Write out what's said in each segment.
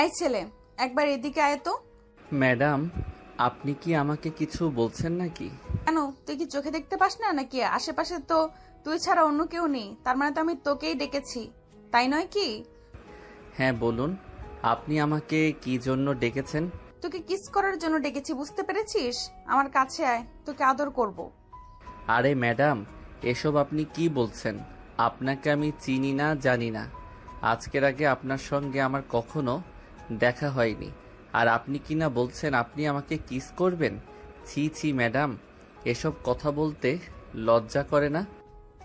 এই ছেলে, একবার এদিকে আয় তো। ম্যাডাম, আপনি কি আমাকে কিছু বলছেন নাকি? কেন, তুই কি চোখে দেখতে পাস না নাকি? আশেপাশে তো তুই ছাড়া অন্য কেউ নেই, তার মানে তো আমি তোকেই ডেকেছি, তাই নয় কি? হ্যাঁ বলুন, আপনি আমাকে কি জন্য ডেকেছেন? তোকে কিস করার জন্য ডেকেছি, বুঝতে পেরেছিস? আমার কাছে আয়, তোকে আদর করব। আরে ম্যাডাম, এসব আপনি কি বলছেন? আপনাকে আমি চিনি না, জানি না। আজকের আগে আপনার সঙ্গে আমার কখনো দেখা হয়নি, আর আপনি কি না বলছেন আপনি আমাকে কিস করবেন? ছি ছি ম্যাডাম, এসব কথা বলতে লজ্জা করে না?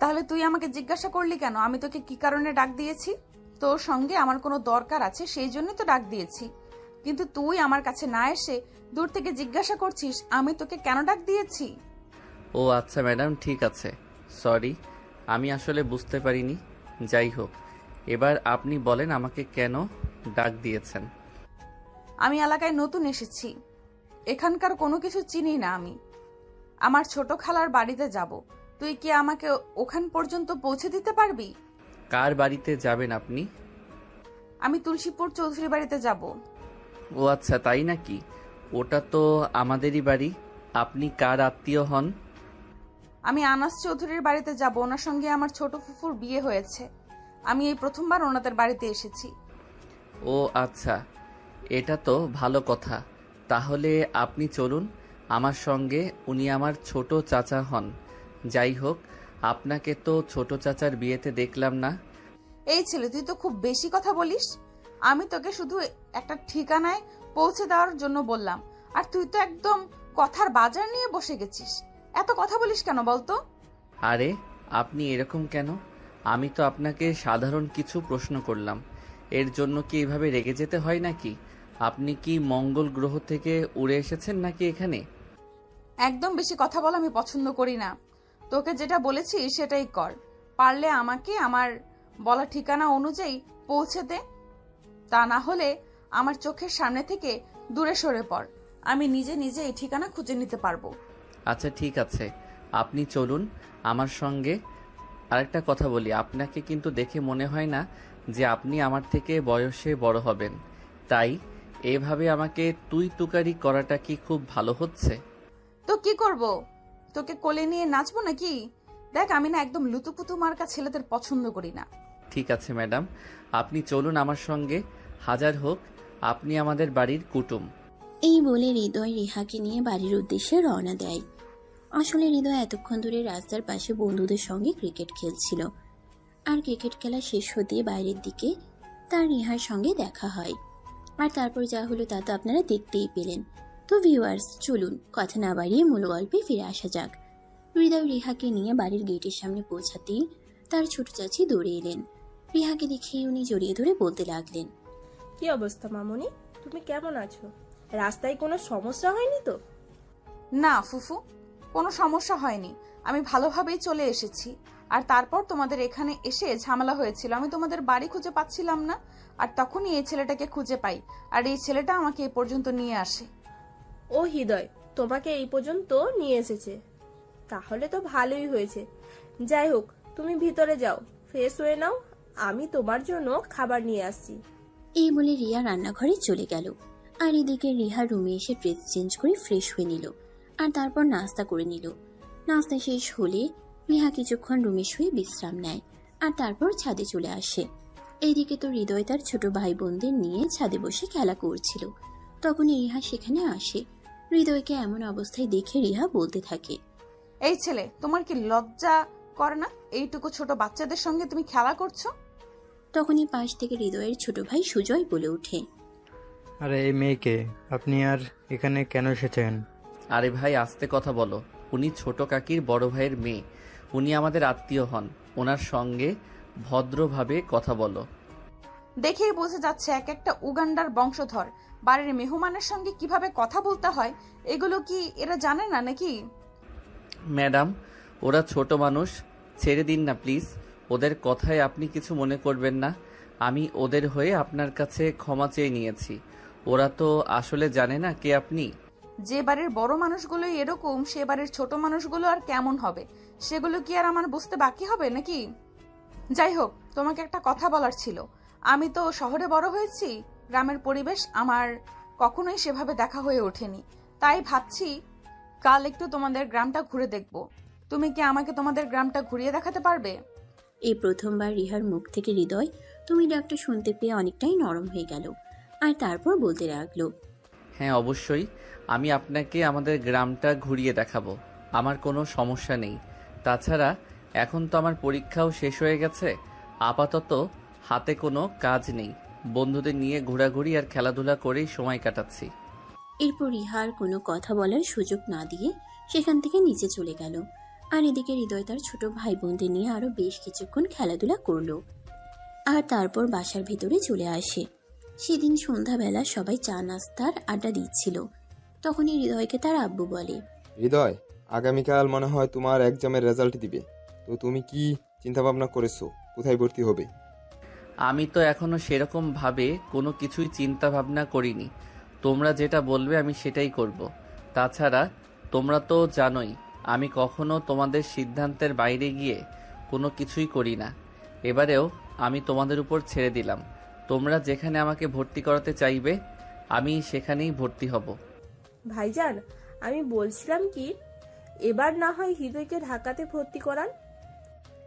তাহলে তুই আমাকে জিজ্ঞাসা করলি কেন আমি তোকে কি কারণে ডাক দিয়েছি? তোর সঙ্গে আমার কোনো দরকার আছে সেই জন্যই তো ডাক দিয়েছি, কিন্তু তুই আমার কাছে না এসে দূর থেকে জিজ্ঞাসা করছিস আমি তোকে কেন ডাক দিয়েছি। ও আচ্ছা ম্যাডাম, ঠিক আছে, সরি, আমি আসলে বুঝতে পারিনি। যাই হোক, এবার আপনি বলেন আমাকে কেন ডাক দিয়েছেন? আমি এলাকায় নতুন এসেছি, এখানকার কোনো কিছু চিনি না। আমি আমার ছোট খালার বাড়িতে যাব, তুই কি আমাকে ওখান পর্যন্ত পৌঁছে দিতে পারবি? কার বাড়িতে যাবেন আপনি? আমি তুলসীপুর চৌধুরী বাড়িতে যাব। ও আচ্ছা, তাই নাকি? ওটা তো আমাদেরই বাড়ি। আপনি কার আত্মীয় হন? আমি আনাস চৌধুরীর বাড়িতে যাব, ওনার সঙ্গে আমার ছোট ফুফুর বিয়ে হয়েছে। আমি এই প্রথমবার ওনাদের বাড়িতে এসেছি। ও আচ্ছা, এটা তো ভালো কথা। তাহলে আপনি চলুন আমার সঙ্গে, উনি আমার ছোট চাচা হন। যাই হোক, আপনাকে তো ছোট চাচার বিয়েতে দেখলাম না। এই ছেলে, তুই তো খুব বেশি কথা বলিস। আমি তোকে শুধু একটা ঠিকানায় পৌঁছে দেওয়ার জন্য বললাম, আর তুই তো একদম কথার বাজার নিয়ে বসে গেছিস। এত কথা বলিস কেন বলতো? আরে, আপনি এরকম কেন? আমি তো আপনাকে সাধারণ কিছু প্রশ্ন করলাম, এর জন্য কি এভাবে রেগে যেতে হয় নাকি? আপনি কি মঙ্গল গ্রহ থেকে উড়ে এসেছেন নাকি এখানে? একদম বেশি কথা বলা আমি পছন্দ করি না। তোকে যেটা বলেছি সেটাই কর। পারলে আমাকে আমার বলা ঠিকানা অনুযায়ী পৌঁছে দে, তা না হলে আমার চোখের সামনে থেকে দূরে সরে পড়। আমি নিজে নিজে এই ঠিকানা খুঁজে নিতে পারবো। আচ্ছা ঠিক আছে, আপনি চলুন আমার সঙ্গে। আরেকটা কথা বলি, আপনাকে কিন্তু দেখে মনে হয় না যে আপনি আমার থেকে বয়সে বড় হবেন। তাই এভাবে আমাকে তুই তুকারি করাটা কি খুব ভালো হচ্ছে? তো কি করব? তোকে কোলে নিয়ে নাচবো নাকি? দেখ, আমি না একদম লুতুপুতু মার্কা ছেলেদের পছন্দ করি না। ঠিক আছে ম্যাডাম, আপনি চলুন আমার সঙ্গে। হাজার হোক, আপনি আমাদের বাড়ির কুটুম। এই বলে হৃদয় রিহাকে নিয়ে বাড়ির উদ্দেশ্যে রওনা দেয়। আসলে হৃদয় এতক্ষণ ধরে রাস্তার পাশে বন্ধুদের সঙ্গে ক্রিকেট খেলছিল, আর ক্রিকেট খেলা শেষ হতে বাইরের দিকে তার রিহার সঙ্গে দেখা হয়। আর তারপর যা হলো তা তো আপনারা দেখতেই পেলেন। তো ভিউয়ার্স, চলুন কথা না বাড়িয়ে মূল গল্পে ফিরে আসা যাক। হৃদয় রিহাকে নিয়ে বাড়ির গেটের সামনে পৌঁছাতেই তার ছোট চাচি দৌড়ে এলেন। রিহাকে দেখেই উনি জড়িয়ে ধরে বলতে লাগলেন, কি অবস্থা মামুনি, তুমি কেমন আছো? রাস্তায় কোনো সমস্যা হয়নি তো? না ফুফু, কোনো সমস্যা হয়নি, আমি ভালোভাবেই চলে এসেছি। আর তারপর তোমাদের এখানে এসে ঝামেলা হয়েছিল, আমি তোমাদের বাড়ি খুঁজে পাচ্ছিলাম না, আর তখনই এই ছেলেটাকে খুঁজে পাই, আর এই ছেলেটা আমাকে এই পর্যন্ত নিয়ে আসে। ও হৃদয় তোমাকে এই পর্যন্ত নিয়ে এসেছে, তাহলে তো ভালোই হয়েছে। যাই হোক, তুমি ভিতরে যাও, ফ্রেশ হয়ে নাও, আমি তোমার জন্য খাবার নিয়ে আসছি। এই বলে রিয়া রান্নাঘরে চলে গেল। আর এদিকে রিহা রুমে এসে ড্রেস চেঞ্জ করে ফ্রেশ হয়ে নিল, আর তারপর নাস্তা করে নিল। নাস্তা শেষ হলে রিহা কিছুক্ষণ রুমে শুয়ে বিশ্রাম নেয়, আর তারপর ছাদে চলে আসে। এইদিকে তো হৃদয় তার ছোট ভাই বোনদের নিয়ে ছাদে বসে খেলা করছিল। তখনই রিহা সেখানে আসে। হৃদয়কে এমন অবস্থায় দেখে রিহা বলতে থাকে, এই ছেলে, তোমার কি লজ্জা করে না? এইটুকু ছোট বাচ্চাদের সঙ্গে তুমি খেলা করছো। তখনই পাশ থেকে হৃদয়ের ছোট ভাই সুজয় বলে ওঠে, আরে এই মেয়েকে আপনি আর এখানে কেন এসেছেন? আরে ভাই, আস্তে কথা বলো। উনি ছোট কাকির বড় ভাইয়ের মেয়ে, উনি আমাদের আত্মীয় হন। ওনার সঙ্গে ভদ্রভাবে কথা বলো। দেখেই বোঝা যাচ্ছে এক একটা উগান্ডার বংশধর। বাড়ির মেহমানের সঙ্গে কিভাবে কথা বলতে হয় এগুলো কি এরা জানে না নাকি? ম্যাডাম, ওরা ছোট মানুষ, ছেড়ে দিন না প্লিজ। ওদের কথায় আপনি কিছু মনে করবেন না। আমি ওদের হয়ে আপনার কাছে ক্ষমা চেয়ে নিয়েছি। ওরা তো আসলে জানে না কে আপনি। যে বাড়ির বড় মানুষগুলোই এরকম, সে বাড়ির ছোট মানুষগুলো আর কেমন হবে সেগুলো কি আর আমার বুঝতে বাকি হবে নাকি? যাই হোক, তোমাকে একটা কথা বলার ছিল। আমি তো শহরে বড় হয়েছি, গ্রামের পরিবেশ আমার কখনোই সেভাবে দেখা হয়ে ওঠেনি, তাই ভাবছি কাল একটু তোমাদের গ্রামটা ঘুরে দেখব। তুমি কি আমাকে তোমাদের গ্রামটা ঘুরিয়ে দেখাতে পারবে? এই প্রথমবার রিহার মুখ থেকে হৃদয় তুমি ডাকটা শুনতে পেয়ে অনেকটাই নরম হয়ে গেল, আর তারপর বলতে লাগলো, হ্যাঁ অবশ্যই, আমি আপনাকে আমাদের গ্রামটা ঘুরিয়ে দেখাবো, আমার কোনো সমস্যা নেই। তাছাড়া এখন তো আমার পরীক্ষাও শেষ হয়ে গেছে, আপাতত হাতে কোনো কাজ নেই, বন্ধুদের নিয়ে ঘোরাঘুরি আর খেলাধুলা করেই সময় কাটাচ্ছি। এরপর রিহার কোনো কথা বলার সুযোগ না দিয়ে সেখান থেকে নিচে চলে গেল। আর এদিকে হৃদয় তার ছোট ভাই বোনদের নিয়ে আরো বেশ কিছুক্ষণ খেলাধুলা করলো, আর তারপর বাসার ভিতরে চলে আসে। সেদিন সন্ধ্যাবেলা সবাই চা নাস্তার আড্ডা দিচ্ছিল। তখনই হৃদয়কে তার আব্বু বলে, হৃদয়, আগামীকাল মনে হয় তোমার এক্সামের রেজাল্ট দিবে, তো তুমি কি চিন্তা ভাবনা করেছো কোথায় ভর্তি হবে? আমি তো এখনো সেরকম ভাবে কোনো কিছুই চিন্তা ভাবনা করিনি, তোমরা যেটা বলবে আমি সেটাই করব। তাছাড়া তোমরা তো জানোই আমি কখনো তোমাদের সিদ্ধান্তের বাইরে গিয়ে কোনো কিছুই করি না। এবারেও আমি তোমাদের উপর ছেড়ে দিলাম, তোমরা যেখানে আমাকে ভর্তি করাতে চাইবে আমি সেখানেই ভর্তি হব। ভাইজান, আমি বলছিলাম কি, এবার না হয় হৃদয়কে ঢাকাতে ভর্তি করান।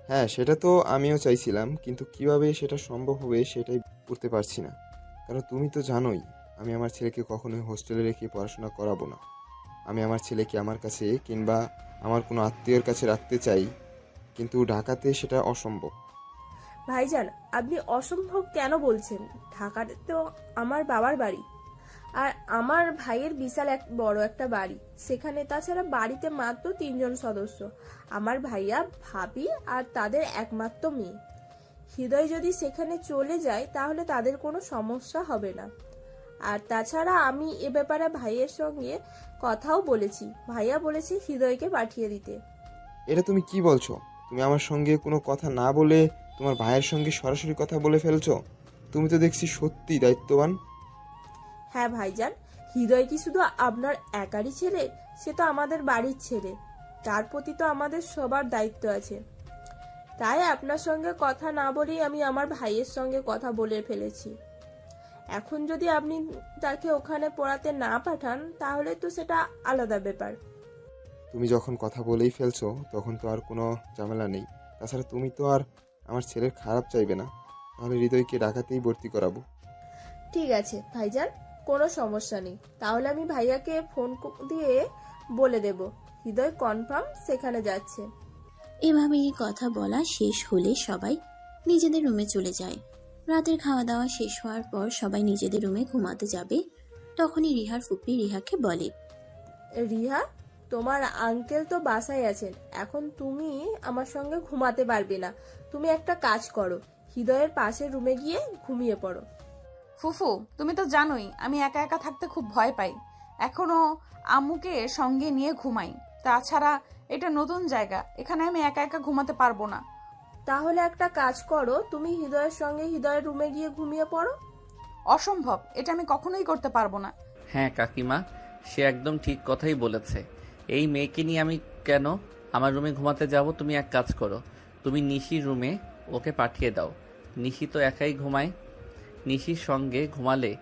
হ্যাঁ, সেটা তো আমিও চাইছিলাম, কিন্তু কিভাবে সেটা সম্ভব হবে সেটাই করতে পারছি না। কারণ তুমি তো জানোই আমি আমার ছেলেকে কখনোই হোস্টেলে রেখে পড়াশোনা করাবো না। আমি আমার ছেলেকে আমার কাছে কিংবা আমার কোনো আত্মীয়ের কাছে রাখতে চাই, কিন্তু ঢাকাতে সেটা অসম্ভব। ভাইজান, আপনি অসম্ভব কেন বলছেন? ঢাকাতে তো আমার বাবার বাড়ি, আর আমার ভাইয়ের বিশাল বড় একটা বাড়ি সেখানে। তাছাড়া বাড়িতে মাত্র 3 জন সদস্য, আমার ভাইয়া, ভাবি আর তাদের একমাত্র মেয়ে। হৃদয় যদি সেখানে চলে যায় তাহলে তাদের কোনো সমস্যা হবে না। আর তাছাড়া আমি এ ব্যাপারে ভাইয়ের সঙ্গে কথাও বলেছি, ভাইয়া বলেছে হৃদয়কে পাঠিয়ে দিতে। এটা তুমি কি বলছো? তুমি আমার সঙ্গে কোনো কথা না বলে তোমার ভাইয়ের সঙ্গে সরাসরি কথা বলে ফেলছো। তুমি তো দেখছি সত্যি দায়িত্ববান। হ্যাঁ ভাইজান, হৃদয় কি শুধু আপনার একারই ছেলে? সে তো আমাদের বাড়ির ছেলে, তার প্রতি তো আমাদের সবার দায়িত্ব আছে। তাই আপনার সঙ্গে কথা না বলেই আমি আমার ভাইয়ের সঙ্গে কথা বলে ফেলেছি। এখন যদি আপনি তাকে ওখানে পড়াতে না পাঠান তাহলে তো সেটা আলাদা ব্যাপার। তুমি যখন কথা বলেই ফেলছো তখন তো আর কোনো ঝামেলা নেই। তাছাড়া তুমি তো আর আমার ছেলের খারাপ চাইবে না, তাহলে হৃদয়কে ঢাকাতেই ভর্তি করাবো। ঠিক আছে ভাইজান, কোনো সমস্যা নেই। তাহলে আমি ভাইয়াকে ফোন দিয়ে বলে দেব হৃদয় কনফার্ম সেখানে যাচ্ছে। এভাবেই কথা বলা শেষ হলে সবাই নিজেদের রুমে চলে যায়। রাতের খাওয়া দাওয়া শেষ হওয়ার পর সবাই নিজেদের রুমে ঘুমাতে যাবে। তখনই রিহার ফুপি রিহাকে বলে, রিহা, তোমার আঙ্কেল তো বাসায় আছেন, এখন তুমি আমার সঙ্গে ঘুমাতে পারবে না। তুমি একটা কাজ করো, হৃদয়ের পাশের রুমে গিয়ে ঘুমিয়ে পড়ো। ফুফু, তুমি তো জানোই আমি একা একা থাকতে খুব ভয় পাই, এখনো আম্মুকে সঙ্গে নিয়ে ঘুমাই। তাছাড়া এটা নতুন জায়গা, এখানে আমি একা একা ঘুমাতে পারবো না। তাহলে একটা কাজ করো, তুমি হৃদয়ের সঙ্গে হৃদয়ের রুমে গিয়ে ঘুমিয়ে পড়ো। অসম্ভব, এটা আমি কখনোই করতে পারবো না। হ্যাঁ কাকিমা, সে একদম ঠিক কথাই বলেছে। এই মেয়েকে নিয়ে আমি কেন আমার রুমে ঘুমাতে যাব? তুমি এক কাজ করো, তুমি নিশির রুমে ওকে পাঠিয়ে দাও। নিশি তো একাই ঘুমায়, নিশির সঙ্গে ঘুমালে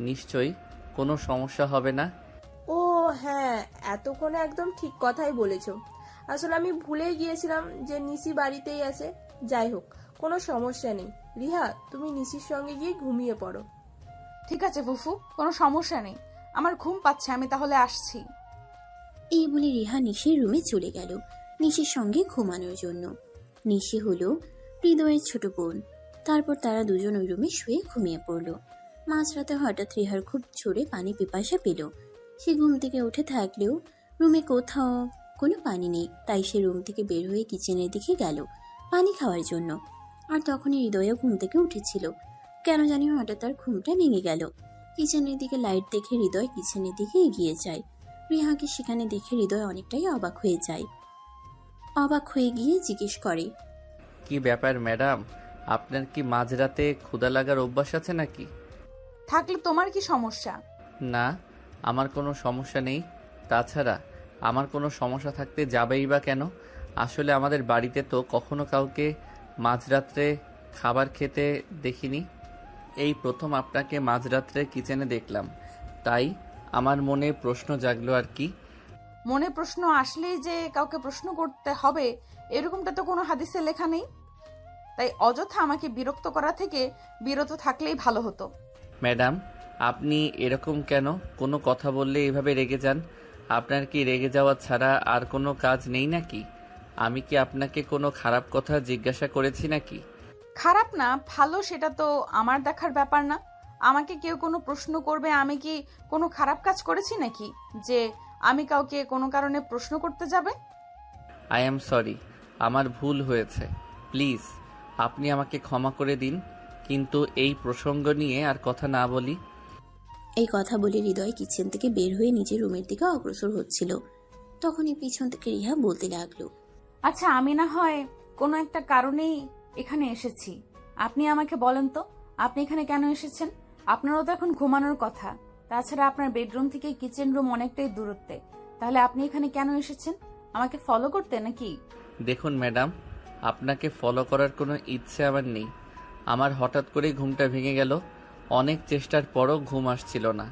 নিশ্চয়ই কোনো সমস্যা হবে না। ও হ্যাঁ, এতক্ষণে একদম ঠিক কথাই বলেছো। আসলে আমি ভুলেই গিয়েছিলাম যে নিশি বাড়িতেই আছে। যাই হোক, কোনো সমস্যা নেই। রিহা, তুমি নিশির সঙ্গে গিয়ে ঘুমিয়ে পড়ো। ঠিক আছে ফুফু, কোনো সমস্যা নেই, আমার ঘুম পাচ্ছে, আমি তাহলে আসছি। এই বলে রিহা নিশির রুমে চলে গেল নিশির সঙ্গে ঘুমানোর জন্য। নিশি হলো হৃদয়ের ছোট বোন। তারপর তারা দুজন ওই রুমে শুয়ে ঘুমিয়ে পড়ল। মাঝরাতে হঠাৎ রিহার খুব জোরে পানি পিপাসা পেল। সে ঘুম থেকে উঠে থাকলেও রুমে কোথাও কোনো পানি নেই, তাই সে রুম থেকে বের হয়ে কিচেনের দিকে গেল পানি খাওয়ার জন্য। আর তখনই হৃদয়ও ঘুম থেকে উঠেছিল। কেন জানি হঠাৎ তার ঘুমটা ভেঙে গেল। কিচেনের দিকে লাইট দেখে হৃদয় কিচেনের দিকে এগিয়ে যায়। রিহাকে সেখানে দেখে হৃদয় অনেকটাই অবাক হয়ে যায়। অবাক হয়ে গিয়ে জিজ্ঞেস করে, কি ব্যাপার ম্যাডাম, আপনার কি মাঝরাতে ক্ষুধা লাগার অভ্যাস আছে নাকি? থাকলে তোমার কি সমস্যা? না, আমার কোনো সমস্যা নেই। তাছাড়া আমার কোনো সমস্যা থাকতে যাবেই বা কেন? আসলে আমাদের বাড়িতে তো কখনো কাউকে মাঝরাত্রে খাবার খেতে দেখিনি। এই প্রথম আপনাকে মাঝরাত্রে কিচেনে দেখলাম, তাই আমার মনে প্রশ্ন জাগলো আর কি। মনে প্রশ্ন আসলেই যে কাউকে প্রশ্ন করতে হবে এরকমটা তো কোনো হাদিসে লেখা নেই। তাই অযথা আমাকে বিরক্ত করা থেকে বিরত থাকলেই ভালো হতো। ম্যাডাম, আপনি এরকম কেন? কোনো কথা বললে এভাবে রেগে যান। আপনার কি রেগে যাওয়া ছাড়া আর কোনো কাজ নেই নাকি? আমি কি আপনাকে কোনো খারাপ কথা জিজ্ঞাসা করেছি নাকি? খারাপ না ভালো সেটা তো আমার দেখার ব্যাপার না। আমাকে কেউ কোনো প্রশ্ন করবে, আমি কি কোনো খারাপ কাজ করেছি নাকি যে আমি কাউকে কোনো কারণে প্রশ্ন করতে যাবে? আই অ্যাম সরি, আমার ভুল হয়েছে। প্লিজ আপনি আমাকে ক্ষমা করে দিন, কিন্তু এই প্রসঙ্গ নিয়ে আর কথা না বলি। এই কথা বলে হৃদয় কিচেন থেকে বের হয়ে নিজের রুমের দিকে অগ্রসর হচ্ছিল। তখনই পিছন থেকে রিহা বলতে লাগলো, আচ্ছা আমি না হয় কোনো একটা কারণেই এখানে এসেছি। আপনি আমাকে বলেন তো, আপনি এখানে কেন এসেছেন? আপনারও তো এখন ঘুমানোর কথা। তাছাড়া আপনার বেডরুম থেকে কিচেন রুম অনেকটাই দূরত্বে। তাহলে আপনি এখানে কেন এসেছেন? আমাকে ফলো করতে নাকি? দেখুন ম্যাডাম, আপনাকে ফলো করার কোনো ইচ্ছে আমার নেই। আমার হঠাৎ করেই ঘুমটা ভেঙে গেল। অনেক চেষ্টার পরও ঘুম আসছিল না,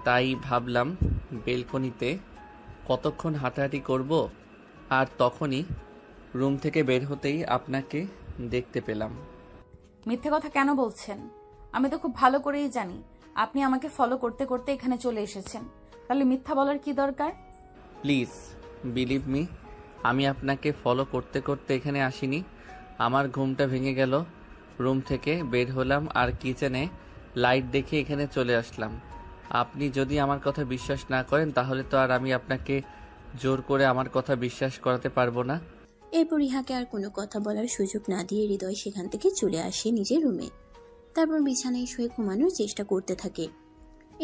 তাই ভাবলাম বেলকনিতে কতক্ষণ হাঁটাহাঁটি করব। আর তখনই রুম থেকে বের হতেই আপনাকে দেখতে পেলাম। মিথ্যে কথা কেন বলছেন? আমি তো খুব ভালো করেই জানি আপনি আমাকে ফলো করতে করতে এখানে চলে এসেছেন। তাহলে মিথ্যা বলার কি দরকার? প্লিজ বিলিভ মি, আমি আপনাকে ফলো করতে করতে এখানে আসিনি। আমার ঘুমটা ভেঙে গেল, রুম থেকে বের হলাম আর কিচেনে লাইট দেখে এখানে চলে আসলাম। আপনি যদি আমার কথা বিশ্বাস না করেন তাহলে তো আর আমি আপনাকে জোর করে আমার কথা বিশ্বাস করাতে পারবো না। এরপর রিহাকে আর কোনো কথা বলার সুযোগ না দিয়ে হৃদয় সেখান থেকে চলে আসে নিজের রুমে। তারপর বিছানায় শুয়ে ঘুমানোর চেষ্টা করতে থাকে।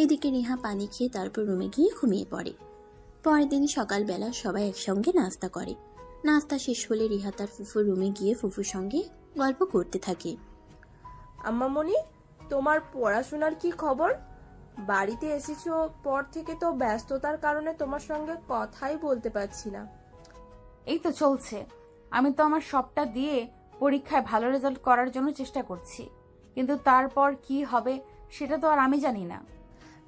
এদিকে রিহা পানি খেয়ে তারপর রুমে গিয়ে ঘুমিয়ে পড়ে। পরের দিন সকালবেলা সবাই একসঙ্গে নাস্তা করে। নাস্তা শেষ হলে রিহা তার ফুফুর রুমে গিয়ে ফুফুর সঙ্গে গল্প করতে থাকে। আম্মামণি, তোমার পড়াশোনার কি খবর? বাড়িতে এসেছো পর থেকে তো ব্যস্ততার কারণে তোমার সঙ্গে কথাই বলতে পারছি না। এই তো চলছে। আমি তো আমার সবটা দিয়ে পরীক্ষায় ভালো রেজাল্ট করার জন্য চেষ্টা করছি, কিন্তু তারপর কি হবে সেটা তো আর আমি জানি না।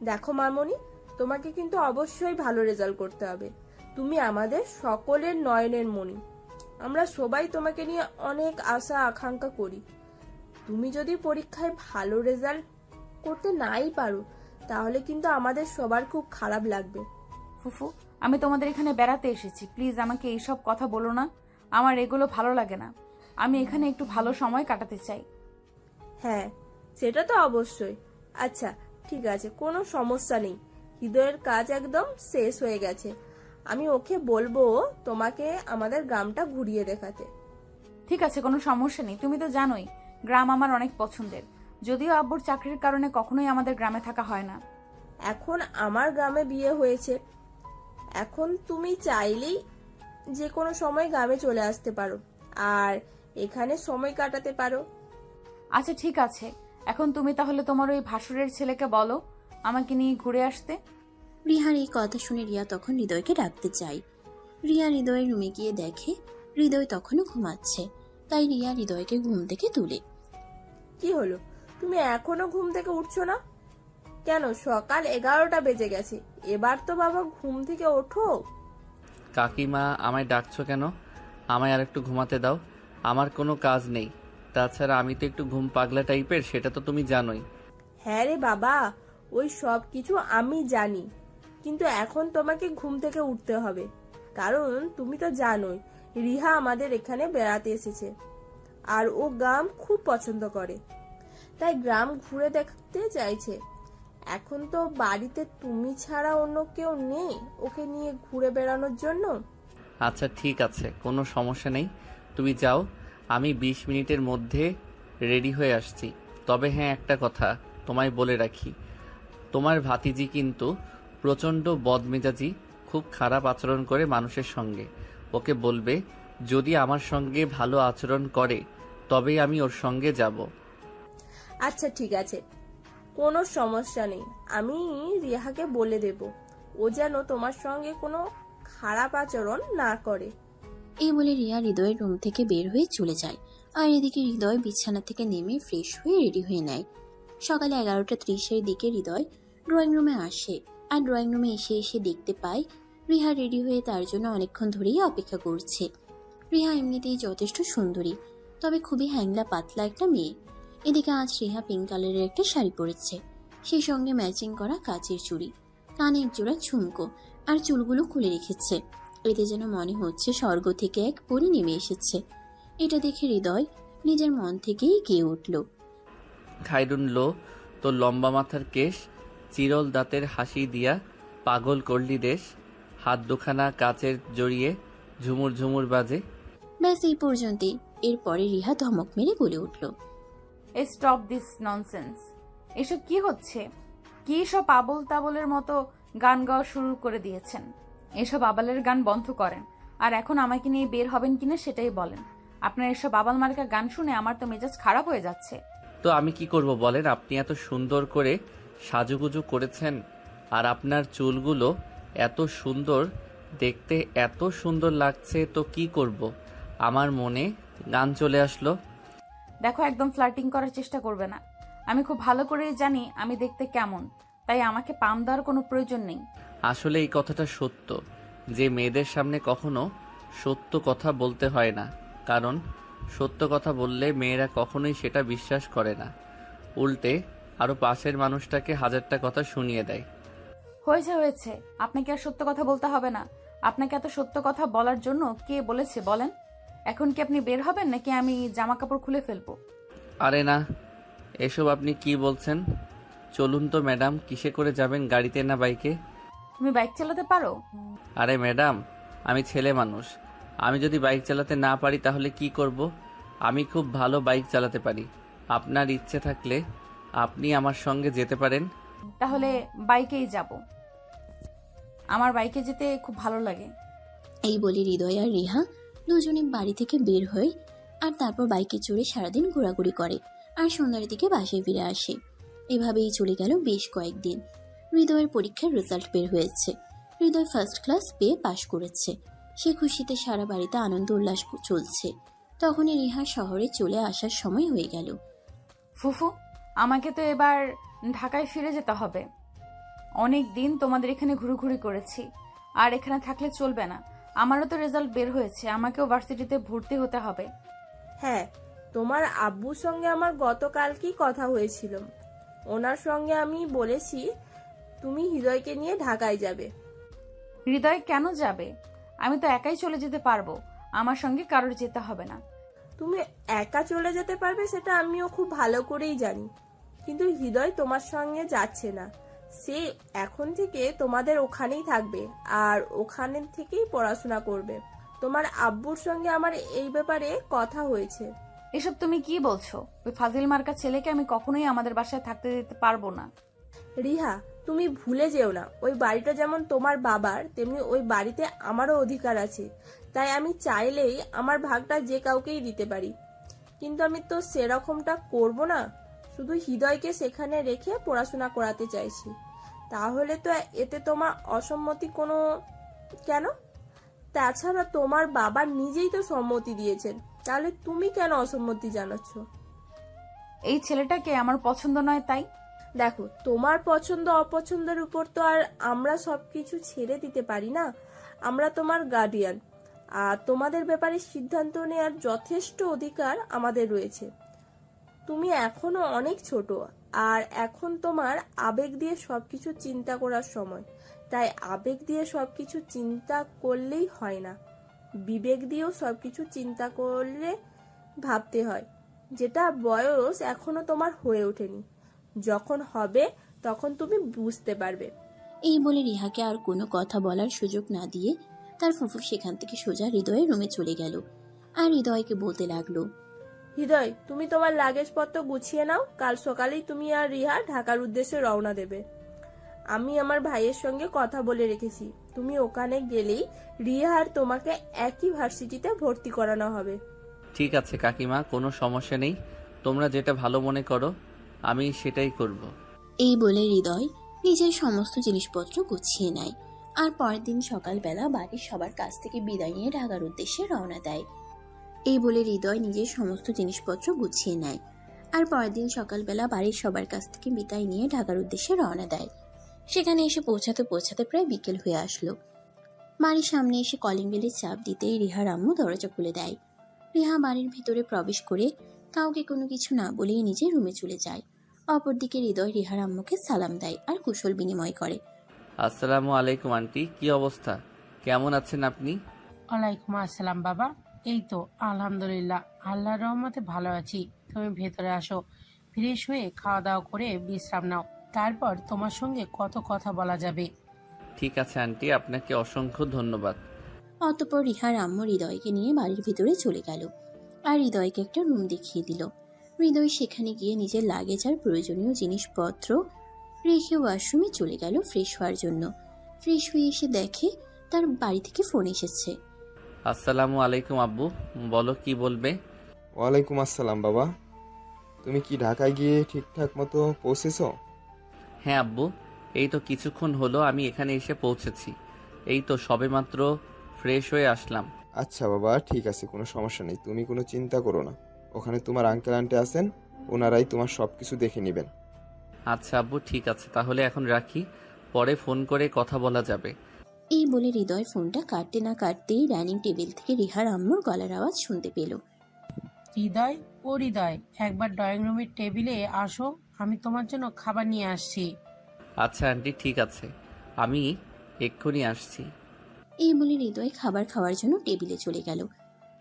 দেখো মামনি, তোমাকে কিন্তু অবশ্যই ভালো রেজাল্ট করতে হবে। তুমি আমাদের সকলের নয়নের মণি। আমরা সবাই তোমাকে নিয়ে অনেক আশা আকাঙ্ক্ষা করি। তুমি যদি পরীক্ষায় ভালো রেজাল্ট করতে নাই পারো তাহলে কিন্তু আমাদের সবার খুব খারাপ লাগবে। ফুফু, আমি তোমাদের এখানে বেড়াতে এসেছি, প্লিজ আমাকে এইসব কথা বলো না। আমার এগুলো ভালো লাগে না। আমি এখানে একটু ভালো সময় কাটাতে চাই। হ্যাঁ, সেটা তো অবশ্যই। আচ্ছা ঠিক আছে, কোনো সমস্যা নেই। হৃদয়ের কাজ একদম শেষ হয়ে গেছে। আমি ওকে বলবো তোমাকে আমাদের গ্রামটা ঘুরিয়ে দেখাতে। ঠিক আছে, কোনো সমস্যা নেই। তুমি তো জানোই গ্রাম আমার অনেক পছন্দের। যদিও আব্বুর চাকরির কারণে কখনোই আমাদের গ্রামে থাকা হয় না। এখন আমার গ্রামে বিয়ে হয়েছে, এখন তুমি চাইলেই যে কোনো সময় গ্রামে চলে আসতে পারো আর এখানে সময় কাটাতে পারো। আচ্ছা ঠিক আছে, এখন তুমি তাহলে তোমার ওই ভাসুরের ছেলেকে বলো আমাকে নিয়ে ঘুরে আসতে। রিহার এই কথা শুনে রিয়া তখন হৃদয়কে ডাকতে চায়। রিয়া হৃদয়ের রুমে গিয়ে দেখে হৃদয় তখনও ঘুমাচ্ছে। তাই রিয়া হৃদয়কে ঘুম থেকে তুলে। কি হলো, তুমি এখনো ঘুম থেকে উঠছো না কেন? সকাল 11টা বেজে গেছে, এবার তো বাবা ঘুম থেকে ওঠো। কাকিমা, আমায় ডাকছো কেন? আমায় আর একটু ঘুমাতে দাও। আমার কোনো কাজ নেই। তাছাড়া আমি তো একটু ঘুম পাগলা টাইপের, সেটা তো তুমি জানোই। হ্যাঁ রে বাবা, ওই সব কিছু আমি জানি, কিন্তু এখন তোমাকে ঘুম থেকে উঠতে হবে। কারণ তুমি তো জানোই রিহা আমাদের এখানে বেড়াতে এসেছে আর ও গ্রাম খুব পছন্দ করে, তাই গ্রাম ঘুরে দেখতে চাইছে। এখন তো বাড়িতে তুমি ছাড়া অন্য কেউ নেই ওকে নিয়ে ঘুরে বেড়ানোর জন্য। আচ্ছা ঠিক আছে, কোনো সমস্যা নেই, তুমি যাও। আমি 20 মিনিটের মধ্যে রেডি হয়ে আসছি। তবে হ্যাঁ, একটা কথা তোমায় বলে রাখি, তোমার ভাতিজি কিন্তু প্রচণ্ড বদমেজাজি, খুব খারাপ আচরণ করে মানুষের সঙ্গে। ওকে বলবে যদি আমার সঙ্গে ভালো আচরণ করে তবেই আমি ওর সঙ্গে যাব। আচ্ছা ঠিক আছে, কোনো সমস্যা নেই। আমি রিহাকে বলে দেব ও যেন তোমার সঙ্গে কোনো খারাপ আচরণ না করে। এই বলে রিয়া হৃদয়ের রুম থেকে বের হয়ে চলে যায়। আর এদিকে হৃদয় বিছানা থেকে নেমে ফ্রেশ হয়ে রেডি হয়ে নেয়। সকালে 11:30-এর দিকে হৃদয় ড্রয়িং রুমে আসে, আর ড্রয়িং রুমে এসে এসে দেখতে পায় রিহা রেডি হয়ে তার জন্য অনেকক্ষণ ধরেই অপেক্ষা করছে। রিহা এমনিতেই যথেষ্ট সুন্দরী, তবে খুবই হ্যাংলা পাতলা একটা মেয়ে। এদিকে আজ রিহা পিঙ্ক কালারের একটা শাড়ি পরেছে, সেই সঙ্গে ম্যাচিং করা কাচের চুড়ি, কানে এক জোড়া ঝুমকো, আর চুলগুলো খুলে রেখেছে। এতে যেন মনে হচ্ছে স্বর্গ থেকে এক পরী নেমে এসেছে। এটা দেখে হৃদয় নিজের মন থেকেই গেয়ে উঠল। খাইরুন লো, তোর লম্বা মাথার কেশ, চিরল দাঁতের হাসি দিয়া পাগল করলি দেশ, হাত দুখানা কাচের জড়িয়ে ঝুমুর ঝুমুর বাজে। ব্যাস এই পর্যন্তই। এরপরে রিহা ধমক মেরে বলে উঠল, স্টপ দিস ননসেন্স। এসব কি হচ্ছে? কি সব আবল তাবলের মতো গান গাওয়া শুরু করে দিয়েছেন? এসব আবালের গান বন্ধ করেন, আর এখন আমাকে নিয়ে বের হবেন কিনা সেটাই বলেন। আপনার এসব আবাল মার্কা গান শুনে আমার তো মেজাজ খারাপ হয়ে যাচ্ছে। তো আমি কি করব বলেন? আপনি এত সুন্দর করে সাজুগুজু করেছেন, আর আপনার চুলগুলো এত সুন্দর দেখতে, এত সুন্দর লাগছে, তো কি করব? আমার মনে গান চলে আসলো। দেখো, একদম ফ্লার্টিং করার চেষ্টা করবে না। আমি খুব ভালো করেই জানি আমি দেখতে কেমন, তাই আমাকে পাম দেওয়ার কোনো প্রয়োজন নেই। আসলে এই কথাটা সত্য যে মেয়েদের সামনে কখনো সত্য কথা বলতে হয় না, কারণ সত্য কথা বললে মেয়েরা কখনোই সেটা বিশ্বাস করে না, উল্টে আরো পাশের মানুষটাকে হাজারটা কথা শুনিয়ে দেয়। হয়েছে, আপনাকে আর সত্য কথা বলতে হবে না। আপনাকে এত সত্য কথা বলার জন্য কে বলেছে বলেন? এখন কি আপনি বের হবেন, নাকি আমি জামা কাপড় খুলে ফেলবো? আরে না, এসব আপনি কি বলছেন? চলুন তো ম্যাডাম, কিসে করে যাবেন, গাড়িতে না বাইকে? তুমি বাইক চালাতে পারো? আরে ম্যাডাম, আমি ছেলে মানুষ, আমি যদি বাইক চালাতে না পারি তাহলে কি করব? আমি খুব ভালো বাইক চালাতে পারি। আপনার ইচ্ছে থাকলে আপনি আমার সঙ্গে যেতে পারেন। তাহলে বাইকেই যাব, আমার বাইকে যেতে খুব ভালো লাগে। এই বলে হৃদয় আর রিহা দুজনে বাড়ি থেকে বের হয়ে আর তারপর বাইকে চড়ে সারাদিন ঘোরাঘুরি করে, আর সন্ধ্যার দিকে বাসায় ফিরে আসে। এভাবেই চলে গেল বেশ কয়েকদিন। হৃদয়ের পরীক্ষার রেজাল্ট বের হয়েছে। হৃদয় ফার্স্ট ক্লাস পেয়ে পাশ করেছে। সে খুশিতে সারা বাড়িতে আনন্দ উল্লাস চলছে। তখনই রিহা শহরে চলে আসার সময় হয়ে গেল। ফুফু, আমাকে তো এবার ঢাকায় ফিরে যেতে হবে। অনেক দিন তোমাদের এখানে ঘুরুঘুরি করেছি, আর এখানে থাকলে চলবে না। আমারও তো রেজাল্ট বের হয়েছে, আমাকেও ভার্সিটিতে ভর্তি হতে হবে। হ্যাঁ, তোমার আব্বুর সঙ্গে আমার গতকালকেই কথা হয়েছিল। ওনার সঙ্গে আমি বলেছি তুমি হৃদয়কে নিয়ে ঢাকায় যাবে। হৃদয় কেন যাবে? আমি তো একাই চলে যেতে পারবো, আমার সঙ্গে কারোর যেতে হবে না। তুমি একা চলে যেতে পারবে সেটা আমিও খুব ভালো করেই জানি, কিন্তু হৃদয় তোমার সঙ্গে যাচ্ছে না। সে এখন থেকে তোমাদের ওখানেই থাকবে, আর ওখানে থেকেই পড়াশোনা করবে। তোমার আব্বুর সঙ্গে আমার এই ব্যাপারে কথা হয়েছে। এসব তুমি কি বলছো? ওই ফাজিল মার্কা ছেলেকে আমি কখনোই আমাদের বাসায় থাকতে দিতে পারবো না। রিহা, তুমি ভুলে যেও না, ওই বাড়িটা যেমন তোমার বাবার, তেমনি ওই বাড়িতে আমারও অধিকার আছে। তাই আমি চাইলেই আমার ভাগটা যে কাউকেই দিতে পারি, কিন্তু আমি তো সেরকমটা করব না। শুধু হৃদয়কে সেখানে রেখে পড়াশোনা করাতে চাইছি। তাহলে তো এতে তোমার অসম্মতি কোনো কেন? তাছাড়া তোমার বাবা নিজেই তো সম্মতি দিয়েছেন, তাহলে তুমি কেন অসম্মতি জানাচ্ছ? এই ছেলেটাকে আমার পছন্দ নয় তাই। দেখো, তোমার পছন্দ অপছন্দের উপর তো আর আমরা সবকিছু ছেড়ে দিতে পারি না। আমরা তোমার গার্ডিয়ান, আর তোমাদের ব্যাপারে সিদ্ধান্ত নেওয়ার যথেষ্ট অধিকার আমাদের রয়েছে। তুমি এখনো অনেক ছোট, আর এখন তোমার আবেগ দিয়ে সবকিছু চিন্তা করার সময়। তাই আবেগ দিয়ে সবকিছু চিন্তা করলেই হয় না, বিবেক দিয়েও সবকিছু চিন্তা করলে ভাবতে হয়, যেটা বয়স এখনো তোমার হয়ে ওঠেনি। যখন হবে তখন তুমি বুঝতে পারবে। এই বলে রিহাকে আর কোনো কথা বলার সুযোগ না দিয়ে তার ফুফু সেখান থেকে সোজা হৃদয়ের রুমে চলে গেল, আর হৃদয়কে বলতে লাগলো, হৃদয়, তুমি তোমার লাগেজপত্র গুছিয়ে নাও। কাল সকালেই তুমি আর রিহা ঢাকার উদ্দেশ্যে রওনা দেবে। আমি আমার ভাইয়ের সঙ্গে কথা বলে রেখেছি, তুমি ওখানে গেলেই রিহা আর তোমাকে একই ভার্সিটিতে ভর্তি করানো হবে। ঠিক আছে কাকিমা, কোনো সমস্যা নেই, তোমরা যেটা ভালো মনে করো আমি সেটাই করব। এই বলে হৃদয় নিজের সমস্ত জিনিসপত্র গুছিয়ে নেয়, আর পরের দিন সকালবেলা বাড়ির সবার কাছ থেকে বিদায় নিয়ে ঢাকার উদ্দেশ্যে রওনা দেয়। এই বলে হৃদয় নিজের সমস্ত জিনিসপত্র গুছিয়ে নেয়, আর পরের দিন সকালবেলা বাড়ির সবার কাছ থেকে বিদায় নিয়ে ঢাকার উদ্দেশ্যে রওনা দেয়। সেখানে এসে পৌঁছাতে পৌঁছাতে প্রায় বিকেল হয়ে আসলো। বাড়ির সামনে এসে কলিং বেলের চাপ দিতেই রিহার আম্মু দরজা খুলে দেয়। রিহা বাড়ির ভিতরে প্রবেশ করে কাউকে কোনো কিছু না বলেই নিজের রুমে চলে যায়। অপরদিকে হৃদয় রিহার আম্মুকে সালাম দেয় আর কুশল বিনিময় করে। আসসালামু আলাইকুম আন্টি, কি অবস্থা, কেমন আছেন আপনি? ওয়ালাইকুম আসসালাম বাবা, এই তো আলহামদুলিল্লাহ, আল্লাহর রহমতে ভালো আছি। তুমি ভেতরে আসো, ফ্রেশ হয়ে খাওয়া দাওয়া করে বিশ্রাম নাও, তারপর তোমার সঙ্গে কত কথা বলা যাবে। ঠিক আছে আন্টি, আপনাকে অসংখ্য ধন্যবাদ। অতঃপর রিহার আম্মু হৃদয়কে নিয়ে বাড়ির ভিতরে চলে গেল আর হৃদয়কে একটা রুম দেখিয়ে দিল। হৃদয় সেখানে গিয়ে নিজের লাগেজ আর প্রয়োজনীয় জিনিসপত্র রেখে ওয়াশরুমে চলে গেল ফ্রেশ হওয়ার জন্য। ফ্রেশ হয়ে এসে দেখে তার বাড়ি থেকে ফোন এসেছে। আসসালামু আলাইকুম আব্বু, বলো কি বলবে? ওয়ালাইকুম আসসালাম বাবা। তুমি কি ঢাকায় গিয়ে ঠিকঠাক মতো পৌঁছেছো? হ্যাঁ আব্বু, এই তো কিছুক্ষণ হলো আমি এখানে এসে পৌঁছেছি। এই তো সবেমাত্র ফ্রেশ হয়ে আসলাম। আচ্ছা বাবা, ঠিক আছে, কোনো সমস্যা নেই, তুমি কোনো চিন্তা করো না। ওখানে তোমার আঙ্কেল আন্টি আছেন, ওনারাই তোমার সব কিছু দেখে নেবেন। আচ্ছা আব্বু, ঠিক আছে, তাহলে এখন রাখি, পরে ফোন করে কথা বলা যাবে। এই বলে হৃদয় ফোনটা কাটতে না কাটতেই ডাইনিং টেবিল থেকে রিহার আম্মুর গলার আওয়াজ শুনতে পেল। হৃদয়, ও হৃদয়, একবার ড্রয়িং রুমের টেবিলে আসো, আমি তোমার জন্য খাবার নিয়ে আসছি। আচ্ছা আন্টি, ঠিক আছে, আমি এক্ষুনি আসছি। এই বলে হৃদয় খাবার খাওয়ার জন্য টেবিলে চলে গেল।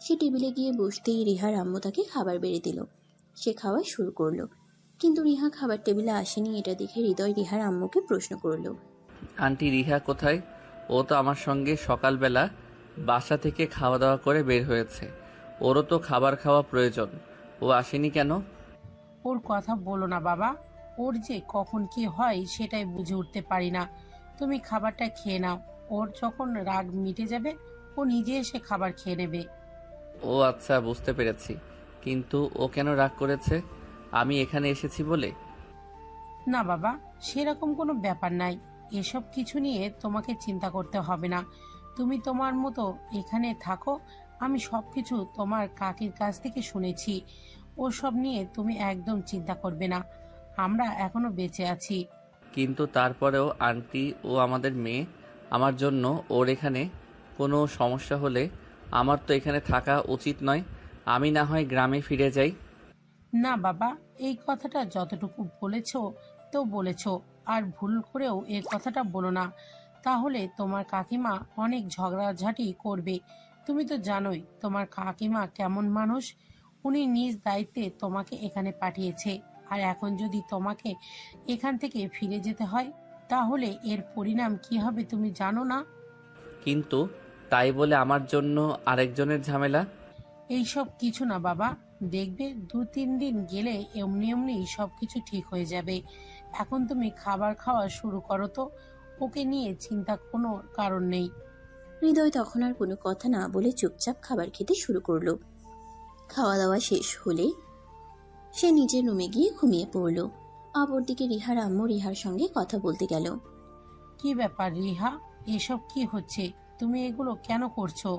সে টেবিলে গিয়ে বসতেই রিহার আম্মু তাকে খাবার বেড়ে দিল। সে খাওয়া শুরু করলো, কিন্তু রিহা খাবার টেবিলে আসেনি। এটা দেখে হৃদয় রিহার আম্মুকে প্রশ্ন করলো। আন্টি রিহা কোথায়? ও তো আমার সঙ্গে সকালবেলা বাসা থেকে খাওয়া দাওয়া করে বের হয়েছে, ওরও তো খাবার খাওয়া প্রয়োজন, ও আসেনি কেন? ওর কথা বলো না বাবা, ওর যে কখন কি হয় সেটাই বুঝে উঠতে পারি না। তুমি খাবারটা খেয়ে নাও, ওর যখন রাগ মিটে যাবে ও নিজে এসে খাবার খেয়ে নেবে। ও আচ্ছা, বুঝতে পেরেছি, কিন্তু ও কেন রাগ করেছে? আমি এখানে এসেছি বলে? না বাবা, সেরকম কোনো ব্যাপার নাই, এসব কিছু নিয়ে তোমাকে চিন্তা করতে হবে না। তুমি তোমার মতো এখানে থাকো, আমি সবকিছু তোমার কাকির কাছ থেকে শুনেছি, ওসব নিয়ে তুমি একদম চিন্তা করবে না, আমরা এখনো বেঁচে আছি। কিন্তু তারপরেও আন্টি, ও আমাদের মেয়ে, আমার জন্য ওর এখানে কোনো সমস্যা হলে আমার তো এখানে থাকা উচিত নয়, আমি না হয় গ্রামে ফিরে যাই। না বাবা, এই কথাটা যতটুকু বলেছো তো বলেছো, আর ভুল করেও এই কথাটা বলো না, তাহলে তোমার কাকিমা অনেক ঝগড়াঝাটি করবে। তুমি তো জানোই তোমার কাকিমা কেমন মানুষ, উনি নিজ দায়িত্বে তোমাকে এখানে পাঠিয়েছে, আর এখন যদি তোমাকে এখান থেকে ফিরে যেতে হয় তাহলে এর পরিণাম কি হবে তুমি জানো না? কিন্তু তাই বলে আমার জন্য আরেকজনের ঝামেলা? এইসব কিছু না বাবা, দেখবে 2-3 দিন গেলে এমনি এমনি সবকিছু ঠিক হয়ে যাবে। এখন তুমি খাবার খাওয়া শুরু করো তো, ওকে নিয়ে চিন্তা কোনো কারণ নেই। হৃদয় তখন আর কোনো কথা না বলে চুপচাপ খাবার খেতে শুরু করলো। খাওয়া দাওয়া শেষ হলে সে নিজের রুমে গিয়ে ঘুমিয়ে পড়ল। অপরদিকে রিহার আম্মু রিহার সঙ্গে কথা বলতে গেল। কি ব্যাপার রিহা, এসব কি হচ্ছে? তুমি এগুলো কেন করছো?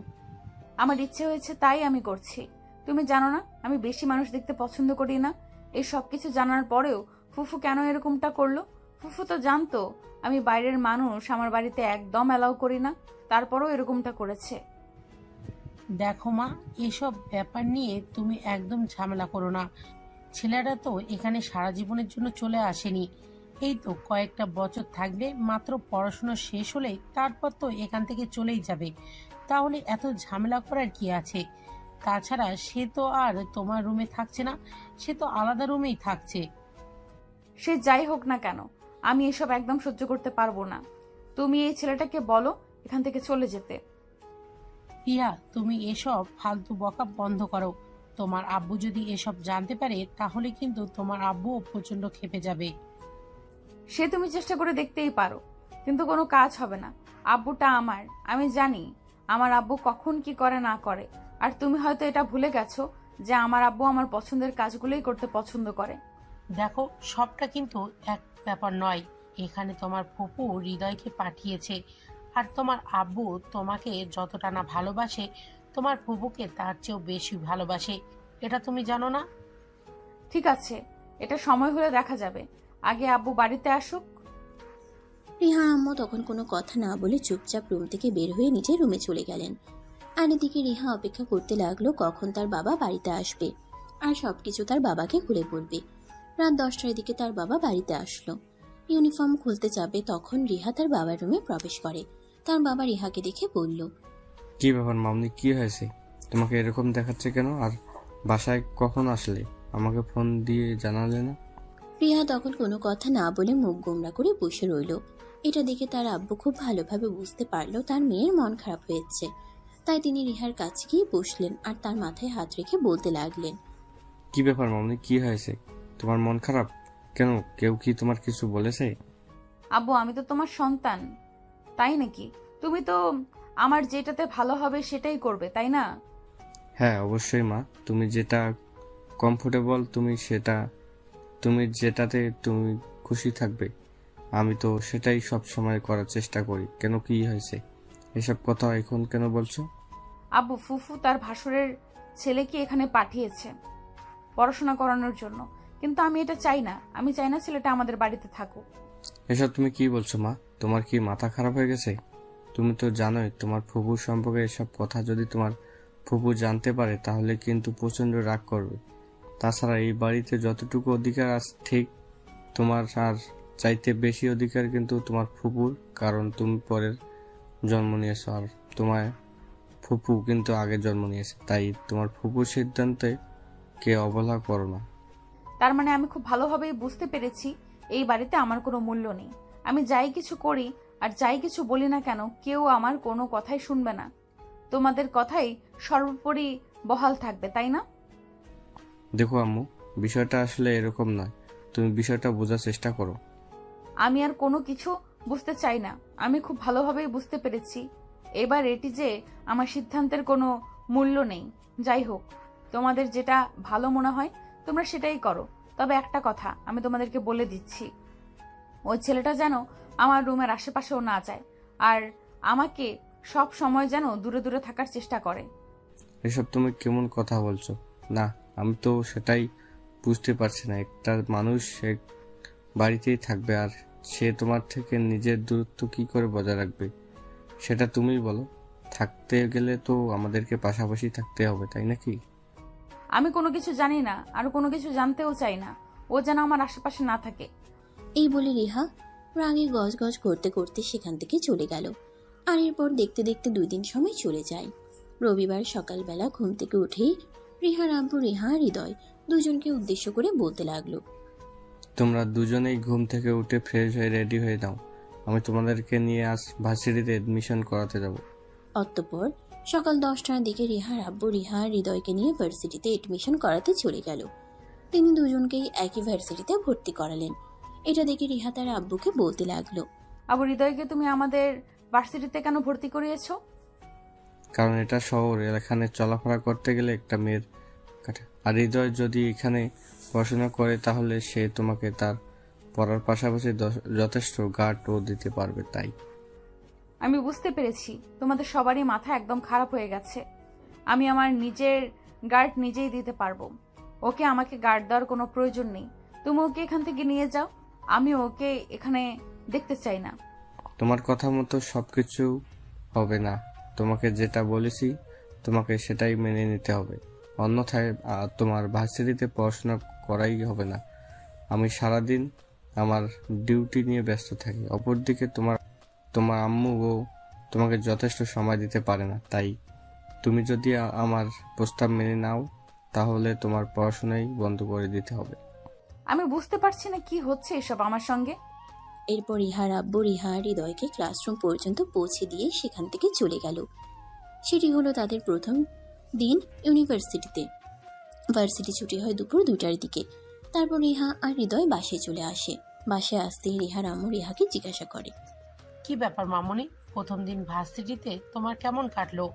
আমার ইচ্ছে হয়েছে তাই আমি করছি। তুমি জানো না আমি বেশি মানুষ দেখতে পছন্দ করি না। এই সব কিছু জানার পরেও ফুফু কেন এরকমটা করলো? ফুফু তো জানতো আমি বাইরের মানুষ আমার বাড়িতে একদম অ্যালাউ করি না, তারপরেও এরকমটা করেছে। দেখো মা, এসব ব্যাপার নিয়ে তুমি একদম ঝামেলা করো না। ছেলেরা তো এখানে সারা জীবনের জন্য চলে আসেনি, এই তো কয়েকটা বছর থাকবে, মাত্র পড়াশোনা শেষ হলে তারপর তো এখান থেকে চলেই যাবে, তাহলে এত ঝামেলা করার কি আছে? তাছাড়া সে তো আর তোমার রুমে থাকছে না, সে তো আলাদা রুমেই থাকছে। সে যাই হোক না কেন, আমি এসব একদম সহ্য করতে পারবো না। তুমি এই ছেলেটাকে বলো এখান থেকে চলে যেতে। রিয়া, তুমি এসব ফালতু বকা বন্ধ করো। তোমার আব্বু যদি এসব জানতে পারে তাহলে কিন্তু তোমার আব্বুও প্রচন্ড ক্ষেপে যাবে। সে তুমি চেষ্টা করে দেখতেই পারো, কিন্তু কোনো কাজ হবে না। আব্বুটা আমার, আমি জানি আমার আব্বু কখন কি করে না করে। আর তুমি হয়তো এটা ভুলে গেছো যে আমার আব্বু আমার পছন্দের কাজগুলোই করতে পছন্দ করে। দেখো, সবটা কিন্তু এক ব্যাপার নয়। এখানে তোমার ফুপু হৃদয়কে পাঠিয়েছে, আর তোমার আব্বু তোমাকে যতটা না ভালোবাসে তোমার ফুপুকে তার চেয়েও বেশি ভালোবাসে, এটা তুমি জানো না? ঠিক আছে, এটা সময় হলে দেখা যাবে, আগে আব্বু বাড়িতে আসুক। রিহা আম্মু তখন কোনো কথা না বলে চুপচাপ রুম থেকে বের হয়ে নিজের রুমে চলে গেলেন। আর এদিকে রিহা অপেক্ষা করতে লাগলো কখন তার বাবা বাড়িতে আসবে আর সবকিছু তার বাবাকে খুলে বলবে। রাত 10টার দিকে তার বাবা বাড়িতে আসলো। ইউনিফর্ম খুলতে যাবে তখন রিহা তার বাবার রুমে প্রবেশ করে। তার বাবা রিহাকে দেখে বলল, কি ব্যাপার মামনি, কি হয়েছে? তোমাকে এরকম দেখাচ্ছে কেন? আর বাসায় কখন আসলে? আমাকে ফোন দিয়ে জানালে না? রিহা তখন কোনো কথা না বলে মুখ গোমড়া করে বসে রইল। এটা দেখে তার আব্বু খুব ভালোভাবে বুঝতে পারলো তার মেয়ের মন খারাপ হয়েছে। তাই তিনি রিহার কাছে গিয়ে বসলেন আর তার মাথায় হাত রেখে বলতে লাগলেন, কি ব্যাপার মামনি, কি হয়েছে? তোমার মন খারাপ কেন? কেউ কি তোমার কিছু বলেছে? আব্বু, আমি তো তোমার সন্তান, তাই নাকি? তুমি তো আমার যেটাতে ভালো হবে সেটাই করবে, তাই না? হ্যাঁ অবশ্যই মা, তুমি যেটা কমফোর্টেবল তুমি যেটাতে তুমি খুশি থাকবে, আমি তো সেটাই সব সময় করার চেষ্টা করি। কেন, কি হয়েছে? এসব কথা এখন কেন বলছো? আব্বু, ফুফু তার ভাসুরের ছেলেকে এখানে পাঠিয়েছে পড়াশোনা করানোর জন্য, কিন্তু আমি এটা চাই না। আমি চাই না ছেলেটা আমাদের বাড়িতে থাকুক। এসব তুমি কি বলছো মা? তোমার কি মাথা খারাপ হয়ে গেছে? তুমি তো জানোই তোমার ফুফু সম্পর্কে এসব কথা যদি তোমার ফুফু জানতে পারে তাহলে কিন্তু প্রচন্ড রাগ করবে। তাছাড়া এই বাড়িতে যতটুকু অধিকার আছে ঠিক তোমার আর চাইতে বেশি অধিকার কিন্তু তোমার ফুপুর, কারণ তুমি পরের জন্ম নিয়েছো আর তোমার ফুপু কিন্তু আগে জন্ম নিয়েছে। তাই তোমার ফুপুর সিদ্ধান্তে কে অবহেলা করো না। তার মানে আমি খুব ভালোভাবেই বুঝতে পেরেছি এই বাড়িতে আমার কোনো মূল্য নেই। আমি যাই কিছু করি আর যাই কিছু বলি না কেন, কেউ আমার কোনো কথাই শুনবে না। তোমাদের কথাই সর্বোপরি বহাল থাকবে, তাই না? দেখো আম্মু, বিষয়টা আসলে এরকম নয়, তুমি বিষয়টা বোঝার চেষ্টা করো। আমি আর কোনো কিছু বুঝতে চাই না। আমি খুব ভালোভাবেই বুঝতে পেরেছি এবার এটি যে আমার সিদ্ধান্তের কোনো মূল্য নেই। যাই হোক, তোমাদের যেটা ভালো মনে হয় তোমরা সেটাই করো। তবে একটা কথা আমি তোমাদেরকে বলে দিচ্ছি, ওই ছেলেটা যেন আমার রুমের আশেপাশেও না যায় আর আমাকে সব সময় যেন দূরে দূরে থাকার চেষ্টা করে। এসব তুমি কেমন কথা বলছো? না, আমি তো সেটাই বুঝতে পারছি না। একটা মানুষ এক বাড়িতেই থাকবে আর সে তোমার থেকে নিজের দূরত্ব কি করে বজায় রাখবে সেটা তুমিই বলো। থাকতে গেলে তো আমাদেরকে পাশাপাশি থাকতে হবে, তাই নাকি? আমি কোনো কিছু জানি না আর কোনো কিছু জানতেও চাই না। ও যেন আমার আশেপাশে না থাকে। এই বলে রিহা রাগে গজগজ করতে করতে সেখান থেকে চলে গেল। আর এরপর দেখতে দেখতে 2 দিন সময় চলে যায়। রবিবার সকালবেলা ঘুম থেকে উঠেই রিহার আব্বু রিহা আর হৃদয় দুজনকে উদ্দেশ্য করে বলতে লাগলো, তোমরা দুজনেই ঘুম থেকে উঠে ফ্রেশ হয়ে রেডি হয়ে নাও, আমি তোমাদেরকে নিয়ে আজ ভার্সিটিতে এডমিশন করাতে যাব। অতঃপর সকাল 10টার দিকে রিহার আব্বু রিহা আর হৃদয়কে নিয়ে ভার্সিটিতে এডমিশন করাতে চলে গেল। তিনি দুজনকেই একই ভার্সিটিতে ভর্তি করালেন। এটা দেখে রিহা তার আব্বুকে বলতে লাগলো, আবু, হৃদয়কে তুমি আমাদের ভার্সিটিতে কেন ভর্তি করিয়েছো? কারণ এটা শহর, এখানে চলাফেরা করতে গেলে একটা মেয়ের কাটে। আর হৃদয় যদি এখানে পড়াশোনা করে তাহলে সে তোমাকে তার পড়ার পাশাপাশি যথেষ্ট গার্ডও দিতে পারবে। তাই আমি বুঝতে পেরেছি তোমাদের সবারই মাথা একদম খারাপ হয়ে গেছে। আমি আমার নিজের গার্ড নিজেই দিতে পারবো। ওকে আমাকে গার্ড দেওয়ার কোনো প্রয়োজন নেই। তুমি ওকে এখান থেকে নিয়ে যাও। আমি ওকে এখানে দেখতে চাই না। তোমার কথা মতো সবকিছু হবে না। তোমাকে যেটা বলেছি তোমাকে সেটাই মেনে নিতে হবে, অন্যথায় তোমার ভার্সিটিতে পড়াশোনা করাই হবে না। আমি সারাদিন আমার ডিউটি নিয়ে ব্যস্ত থাকি। অপরদিকে তোমার আম্মু ও তোমাকে যথেষ্ট সময় দিতে পারে না। তাই তুমি যদি আমার প্রস্তাব মেনে নাও তাহলে তোমার পড়াশোনাই বন্ধ করে দিতে হবে। আমি বুঝতে পারছি না কি হচ্ছে এসব আমার সঙ্গে। এরপর রিহার আব্বু রিহা আর হৃদয়কে ক্লাসরুম পর্যন্ত পৌঁছে দিয়ে সেখান থেকে চলে গেল। সেটি হলো তাদের প্রথম দিন ইউনিভার্সিটিতে। ভার্সিটি ছুটি হয় দুপুর 2টার দিকে। তারপর রিহা আর হৃদয় বাসায় চলে আসে। বাসায় আসতেই রিহার আম্মু রিহাকে জিজ্ঞাসা করে, কি ব্যাপার মামনি, প্রথম দিন ভার্সিটিতে তোমার কেমন কাটলো?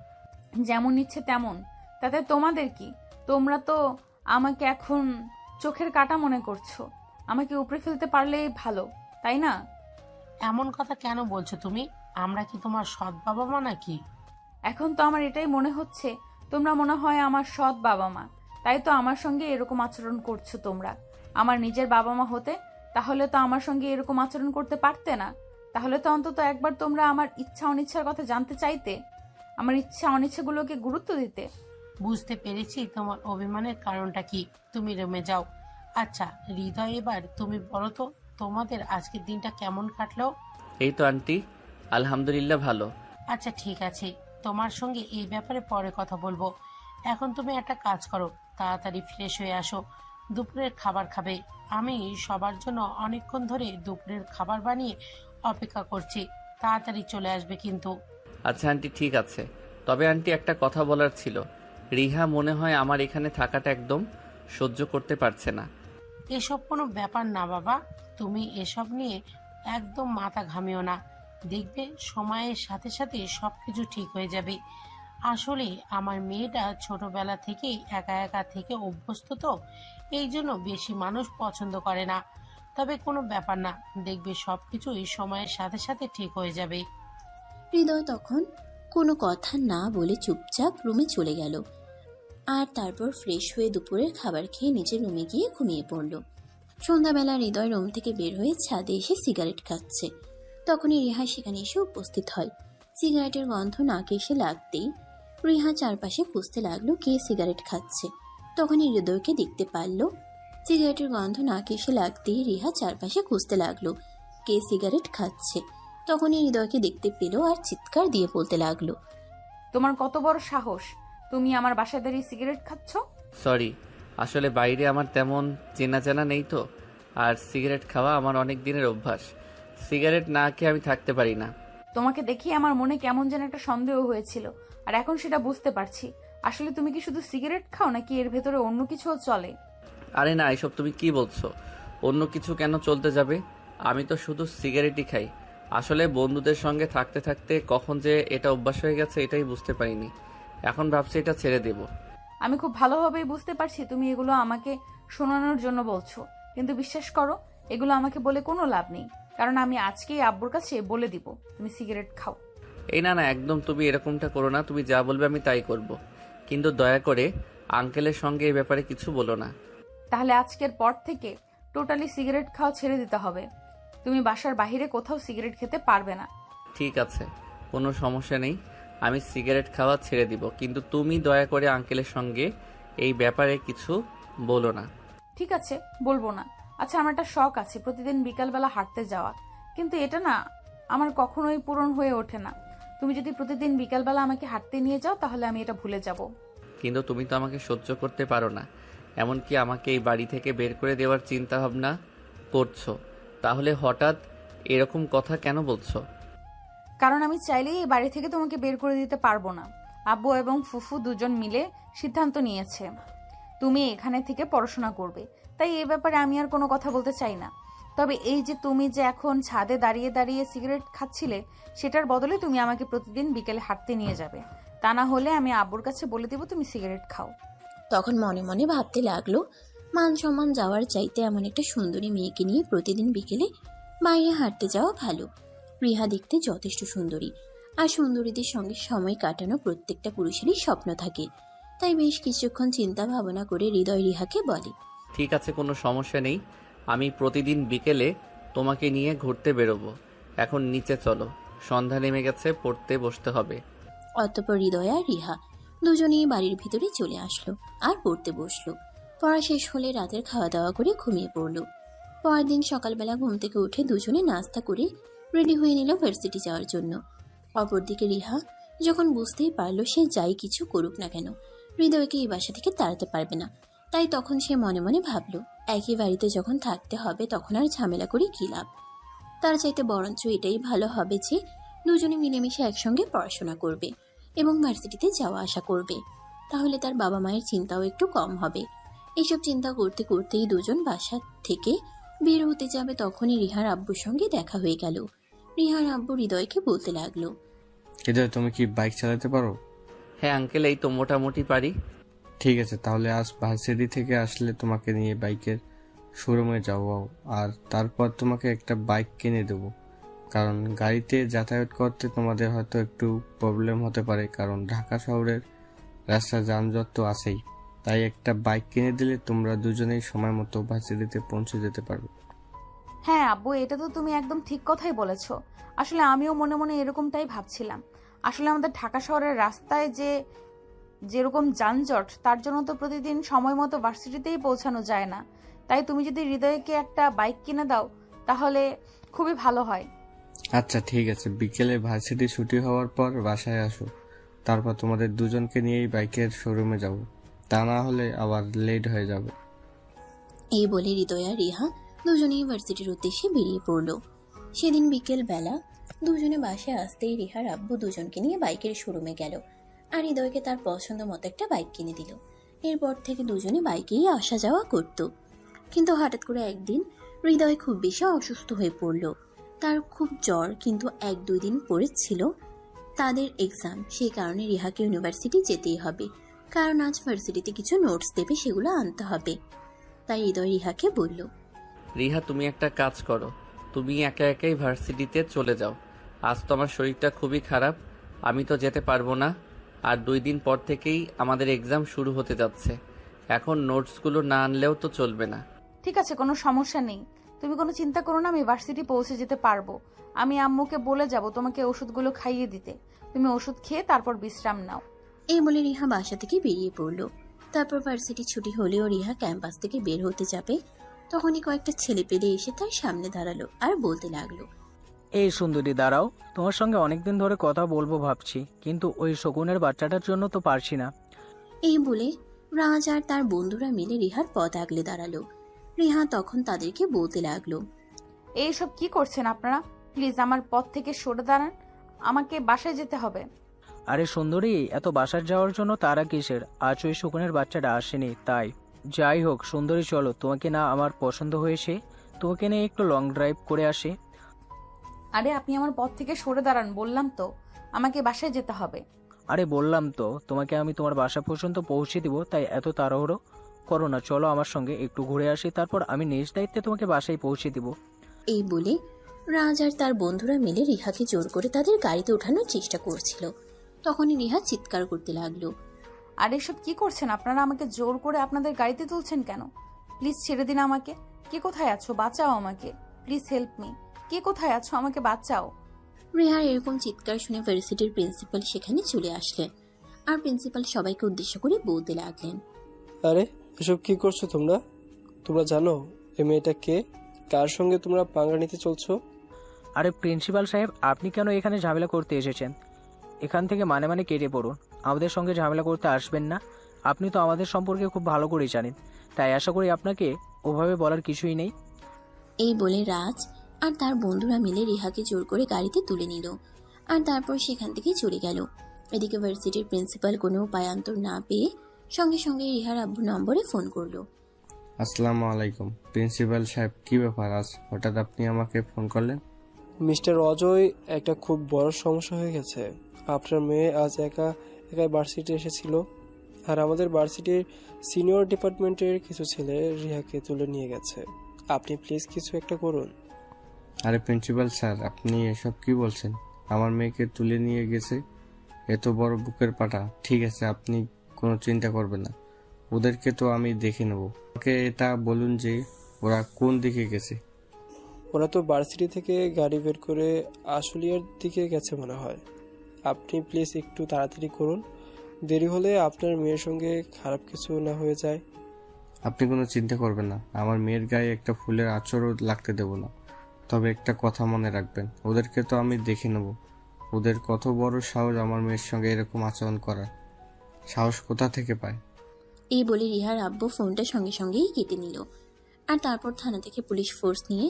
যেমন ইচ্ছে তেমন, তাতে তোমাদের কি? তোমরা তো আমাকে এখন চোখের কাঁটা মনে করছো। আমাকে উপরে ফেলতে পারলেই ভালো, তাই না? এমন কথা কেন বলছো তুমি? আমরা কি তোমার সৎ বাবা মা নাকি? এখন তো আমার এটাই মনে হচ্ছে তোমরা মনে হয় আমার সৎ বাবা মা। তাই তো আমার সঙ্গে এরকম আচরণ করছো তোমরা। আমার নিজের বাবা মা হতে তাহলে তো আমার সঙ্গে এরকম আচরণ করতে পারতে না। তাহলে তো অন্তত একবার তোমরা আমার ইচ্ছা অনিচ্ছার কথা জানতে চাইতে, আমার ইচ্ছা অনিচ্ছাগুলোকে গুরুত্ব দিতে। বুঝতে পেরেছি তোমার অভিমানের কারণটা কি। তুমি রুমে যাও। আচ্ছা হৃদয়, এবার তুমি বলো তো তোমাদের আজকের দিনটা কেমন কাটলো? এই তো আন্টি, আলহামদুলিল্লাহ ভালো। আচ্ছা ঠিক আছে, তোমার সঙ্গে এই ব্যাপারে পরে কথা বলবো। এখন তুমি একটা কাজ করো, তাড়াতাড়ি ফ্রেশ হয়ে আসো, দুপুরের খাবার খাবে। আমি সবার জন্য অনেকক্ষণ ধরে দুপুরের খাবার বানিয়ে অপেক্ষা করছি, তাড়াতাড়ি চলে আসবে কিন্তু। আচ্ছা আন্টি ঠিক আছে। তবে আন্টি একটা কথা বলার ছিল। রিহা মনে হয় আমার এখানে থাকাটা একদম সহ্য করতে পারছে না। এসব কোনো ব্যাপার না বাবা, তুমি এসব নিয়ে একদম মাথা ঘামিও না। দেখবে সময়ের সাথে সাথে সবকিছু ঠিক হয়ে যাবে। আসলে আমার মেয়েটা ছোটবেলা থেকেই একা একা থেকে অভ্যস্ত, তো এই জন্য বেশি মানুষ পছন্দ করে না। তবে কোনো ব্যাপার না, দেখবে সবকিছুই সময়ের সাথে সাথে ঠিক হয়ে যাবে। হৃদয় তখন কোনো কথা না বলে চুপচাপ রুমে চলে গেল। আর তারপর ফ্রেশ হয়ে দুপুরের খাবার খেয়ে নিজের রুমে গিয়ে ঘুমিয়ে পড়ল। সন্ধ্যাবেলা হৃদয় রুম থেকে বের হয়ে ছাদে এসে সিগারেট খাচ্ছে। তখনই রিহা সেখানে এসে উপস্থিত হয়। সিগারেটের গন্ধ নাকে এসে লাগতেই রিহা চারপাশে খুঁজতে লাগলো কে সিগারেট খাচ্ছে। তখনই হৃদয়কে দেখতে পারল। সিগারেটের গন্ধ নাকে এসে লাগতেই রিহা চারপাশে খুঁজতে লাগলো কে সিগারেট খাচ্ছে। তখনই হৃদয়কে দেখতে পেল আর চিৎকার দিয়ে বলতে লাগলো, তোমার কত বড় সাহস, তুমি আমার বাসায় দাঁড়িয়ে সিগারেট খাচ্ছ? সরি, আসলে বাইরে আমার তেমন চেনা জানা নেই তো, আর সিগারেট খাওয়া আমার অনেক দিনের অভ্যাস। সিগারেট না খেয়ে আমি থাকতে পারি না। তোমাকে দেখি আমার মনে কেমন যেন একটা সন্দেহ হয়েছিল, আর এখন সেটা বুঝতে পারছি। আসলে তুমি কি শুধু সিগারেট খাও নাকি এর ভেতরে অন্য কিছুও চলে? আরে না, এসব তুমি কি বলছো? অন্য কিছু কেন চলতে যাবে? আমি তো শুধু সিগারেটই খাই। আসলে বন্ধুদের সঙ্গে থাকতে থাকতে কখন যে এটা অভ্যাস হয়ে গেছে এটাই বুঝতে পারিনি। এখন ভাবছি এটা ছেড়ে দেব। আমি খুব ভালোভাবেই বুঝতে পারছি তুমি এগুলো আমাকে শোনানোর জন্য বলছো, কিন্তু বিশ্বাস করো এগুলো আমাকে বলে কোনো লাভ নেই, কারণ আমি আজকেই আব্বুর কাছে বলে দিব তুমি সিগারেট খাও। এই না না, একদম তুমি এরকমটা করো না। তুমি যা বলবে আমি তাই করব, কিন্তু দয়া করে আঙ্কেলের সঙ্গে এই ব্যাপারে কিছু বলো না। তাহলে আজকের পর থেকে টোটালি সিগারেট খাওয়া ছেড়ে দিতে হবে। তুমি বাসার বাইরে কোথাও সিগারেট খেতে পারবে না। ঠিক আছে, কোনো সমস্যা নেই, আমি সিগারেট খাওয়া ছেড়ে দিব, কিন্তু তুমি দয়া করে আঙ্কেলের সঙ্গে এই ব্যাপারে কিছু বলো না। ঠিক আছে, বলবো না। আচ্ছা, আমার একটা শখ আছে প্রতিদিন বিকালবেলা হাঁটতে যাওয়া, কিন্তু এটা না আমার কখনোই পূরণ হয়ে ওঠে না। তুমি যদি প্রতিদিন বিকালবেলা আমাকে হাঁটতে নিয়ে যাও তাহলে আমি এটা ভুলে যাব। কিন্তু তুমি তো আমাকে সহ্য করতে পারো না, এমনকি আমাকে এই বাড়ি থেকে বের করে দেওয়ার চিন্তা ভাবনা করছো। তাহলে হঠাৎ এরকম কথা কেন বলছো? কারণ আমি চাইলেই এই বাড়ি থেকে তোমাকে বের করে দিতে পারবো না। আব্বু এবং ফুফু দুজন মিলে সিদ্ধান্ত নিয়েছে তুমি এখানে থেকে পড়াশোনা করবে, তাই এই ব্যাপারে আমি আর কোনো কথা বলতে চাই না। তবে এই যে তুমি যে এখন ছাদে দাঁড়িয়ে দাঁড়িয়ে সিগারেট খাচ্ছিলে, সেটার বদলে তুমি আমাকে প্রতিদিন বিকেলে হাঁটতে নিয়ে যাবে। তা না হলে আমি আব্বুর কাছে বলে দিব তুমি সিগারেট খাও। তখন মনে মনে ভাবতে লাগলো, মান সম্মান যাওয়ার চাইতে এমন একটা সুন্দরী মেয়েকে নিয়ে প্রতিদিন বিকেলে বাইরে হাঁটতে যাওয়া ভালো। রিহা দেখতে যথেষ্ট সুন্দরী, আর সুন্দরীদের সঙ্গে সময় কাটানো প্রত্যেকটা পুরুষেরই স্বপ্ন থাকে। তাই বেশ কিছুক্ষণ চিন্তা ভাবনা করে হৃদয় রিহাকে বলে, ঠিক আছে, কোনো সমস্যা নেই, আমি প্রতিদিন বিকেলে তোমাকে নিয়ে ঘুরতে বেরোবো। এখন নিচে চলো, সন্ধ্যা নেমে গেছে, পড়তে বসতে হবে। অতঃপর হৃদয় আর রিহা দুজনেই বাড়ির ভিতরে চলে আসলো আর পড়তে বসলো। পড়া শেষ হলে রাতের খাওয়া দাওয়া করে ঘুমিয়ে পড়লো। পরের দিন সকালবেলা ঘুম থেকে উঠে দুজনে নাস্তা করে রেডি হয়ে নিল ভার্সিটি যাওয়ার জন্য। অপরদিকে রিহা যখন বুঝতেই পারলো সে যাই কিছু করুক না কেন হৃদয়কে এই বাসা থেকে তাড়াতে পারবে না, তাই তখন সে মনে মনে ভাবলো, একই বাড়িতে যখন থাকতে হবে তখন আর ঝামেলা করে কি লাভ। তার চাইতে বরঞ্চ এটাই ভালো হবে যে দুজনে মিলেমিশে একসঙ্গে পড়াশোনা করবে এবং ভার্সিটিতে যাওয়া আসা করবে। তাহলে তার বাবা মায়ের চিন্তাও একটু কম হবে। এইসব চিন্তা করতে করতেই দুজন বাসা থেকে বের হতে যাবে, তখনই রিহার আব্বুর সঙ্গে দেখা হয়ে গেল। রিহার আব্বু হৃদয়কে বলতে লাগলো, হৃদয় তুমি কি বাইক চালাতে পারো? হ্যাঁ আঙ্কেল, এই তো মোটামুটি পারি। ঠিক আছে, তাহলে আজ ভার্সিটি থেকে আসলে তোমাকে নিয়ে বাইকের শোরুমে যাবো, আর তারপর তোমাকে একটা বাইক কিনে দেবো। কারণ গাড়িতে যাতায়াত করতে তোমাদের হয়তো একটু প্রবলেম হতে পারে, কারণ ঢাকা শহরের রাস্তা যানজট তো আছেই। তাই একটা বাইক কিনে দিলে তোমরা দুজনেই সময় মতো ভার্সিটিতে পৌঁছে যেতে পারবে। হ্যাঁ আব্বু, এটা তো তুমি একদম ঠিক কথাই বলেছো। আসলে আমিও মনে মনে এরকমটাই ভাবছিলাম। আসলে আমাদের ঢাকা শহরের রাস্তায় যেরকম যানজট, তার জন্য তো প্রতিদিন সময় মতো ভার্সিটিতেই পৌঁছানো যায় না। তাই তুমি যদি হৃদয়কে একটা বাইক কিনে দাও তাহলে খুবই ভালো হয়। আচ্ছা ঠিক আছে, বিকেলে ভার্সিটি ছুটি হওয়ার পর বাসায় আসো, তারপর তোমাদের দুজনকে নিয়েই বাইকের শোরুমে যাব, তা না হলে আবার লেট হয়ে যাবে। এই বলে হৃদয় আর রিহা দুজনেই ভার্সিটির উদ্দেশ্যে বেরিয়ে পড়ল। সেদিন বিকেল বেলা দুজনে বাসায় আসতেই রিহার আব্বু দুজনকে নিয়ে বাইকের শোরুমে গেল আর হৃদয়কে তার পছন্দ মতো একটা বাইক কিনে দিল। এরপর থেকে দুজনে বাইকেই আসা যাওয়া করত। কিন্তু হঠাৎ করে একদিন হৃদয় খুব বেশি অসুস্থ হয়ে পড়ল। তার খুব জ্বর, কিন্তু 1-2 দিন পরে ছিল তাদের এক্সাম। সেই কারণে রিহাকে ইউনিভার্সিটি যেতেই হবে, কারণ আজ ভার্সিটিতে কিছু নোটস দেবে, সেগুলো আনতে হবে। তাই হৃদয় রিহাকে বলল, রিহা তুমি একটা কাজ করো, তুমি একা একাই ভার্সিটিতে চলে যাও। আজ তো আমার শরীরটা খুবই খারাপ, আমি তো যেতে পারবো না। আর 2 দিন পর থেকেই আমাদের এক্সাম শুরু হতে যাচ্ছে, এখন নোটসগুলো না আনলেও তো চলবে না। ঠিক আছে, কোনো সমস্যা নেই, তুমি কোনো চিন্তা করো না, আমি ভার্সিটি পৌঁছে যেতে পারবো। আমি আম্মুকে বলে যাব তোমাকে ওষুধগুলো খাইয়ে দিতে, তুমি ওষুধ খেয়ে তারপর বিশ্রাম নাও। এই বলে রিহা বাসা থেকে বেরিয়ে পড়ল। তারপর ভার্সিটি ছুটি হলেও রিহা ক্যাম্পাস থেকে বের হতে যাবে, তখনই কয়েকটা ছেলে পেলে এসে তার সামনে দাঁড়ালো আর বলতে লাগলো, এই সুন্দরী দাঁড়াও, তোমার সঙ্গে অনেকদিন ধরে কথা বলবো ভাবছি, কিন্তু ওই শকুনের বাচ্চাটার জন্য তো পারছি না। এই বলে রাজ আর তার বন্ধুরা মিলে রিহার পথ আগলে দাঁড়ালো। রিহা তখন তাদেরকে বলতে লাগলো, এইসব কি করছেন আপনারা? প্লিজ আমার পথ থেকে সরে দাঁড়ান, আমাকে বাসায় যেতে হবে। আরে সুন্দরী, এত বাসার যাওয়ার জন্য তারা কিসের? আজ ওই শকুনের বাচ্চাটা আসেনি তাই। যাই হোক সুন্দরী, চলো, তোমাকে না আমার পছন্দ হয়েছে, তোমাকে নিয়ে একটু লং ড্রাইভ করে আসি। আরে আপনি আমার পথ থেকে সরে দাঁড়ান, বললাম তো আমাকে বাসায় যেতে হবে। আরে বললাম তো তোমাকে আমি তোমার বাসা পর্যন্ত পৌঁছে দিব, তাই এত তাড়াহুড়ো করো না, চলো আমার সঙ্গে একটু ঘুরে আসি, তারপর আমি নিজ দায়িত্বে তোমাকে বাসায় পৌঁছে দিব। এই বলে রাজ আর তার বন্ধুরা মিলে রিহাকে জোর করে তাদের গাড়িতে ওঠানোর চেষ্টা করছিল। তখনই রিহা চিৎকার করতে লাগলো, আর এসব কি করছেন আপনারা? আমাকে জোর করে আপনাদের গাড়িতে তুলছেন কেন? প্লিজ ছেড়ে দিন আমাকে। কে কোথায় আছো? বাঁচাও আমাকে, প্লিজ হেল্প মি। কে কোথায় আছো? আমাকে বাঁচাও। রিহার এরকম চিৎকার শুনে ভার্সিটির প্রিন্সিপাল সেখানে চলে আসলেন আর প্রিন্সিপাল সবাইকে উদ্দেশ্য করে বলতে লাগলেন, আরে এসব কি করছো তোমরা? তোমরা জানো এই মেয়েটা কে? কার সঙ্গে তোমরা পাঙ্গা নিতে চলছো? আরে প্রিন্সিপাল সাহেব, আপনি কেন এখানে ঝামেলা করতে এসেছেন? এখান থেকে মানে কেটে পড়ুন, আমাদের সঙ্গে ঝামেলা করতে আসবেন না। আপনি তো আমাদের সম্পর্কে খুব ভালো করেই জানেন, তাই আশা করি আপনাকে ওভাবে বলার কিছুই নেই। এই বলে রাজ আর তার বন্ধুরা মিলে রিহাকে জোর করে গাড়িতে তুলে নিল আর তারপর সেখান থেকে চলে গেল। এদিকে ভার্সিটির প্রিন্সিপাল কোনো উপায়ান্তর না পেয়ে সঙ্গে সঙ্গে রিহার আব্বু নম্বরে ফোন করলো। আসসালামু আলাইকুম প্রিন্সিপাল সাহেব, কি ব্যাপার আজ হঠাৎ আপনি আমাকে ফোন করলেন? মিস্টার অজয়, একটা খুব বড় সমস্যা হয়ে গেছে। আপনার মেয়ে আজ একাই ভার্সিটি এসেছিল আর আমাদের ভার্সিটির সিনিয়র ডিপার্টমেন্টের কিছু ছেলে রিহাকে তুলে নিয়ে গেছে। আপনি প্লিজ কিছু একটা করুন। আরে প্রিন্সিপাল স্যার, আপনি এসব কি বলছেন? আমার মেয়েকে তুলে নিয়ে গেছে? এত বড় বুকের পাটা। ঠিক আছে, আপনি কোনো চিন্তা করবেন না, ওদেরকে তো আমি দেখে নেব। ওকে এটা বলুন যে ওরা কোন দিকে গেছে। ওরা তো ভার্সিটি থেকে গাড়ি বের করে আশুলিয়ার দিকে গেছে মনে হয়। আপনি প্লিজ একটু তাড়াতাড়ি করুন, দেরি হলে আপনার মেয়ের সঙ্গে খারাপ কিছু না হয়ে যায়। আপনি কোনো চিন্তা করবেন না, আমার মেয়ের গায়ে একটা ফুলের আঁচড়ও লাগতে দেব না। তবে একটা কথা মনে রাখবেন, ওদেরকে তো আমি দেখে নেব। ওদের কত বড় সাহস আমার মেয়ের সঙ্গে এরকম আচরণ করার, সাহস কোথা থেকে পায়? এই বলে রিহার আব্বু ফোনটা সঙ্গে সঙ্গেই কেটে নিল আর তারপর থানা থেকে পুলিশ ফোর্স নিয়ে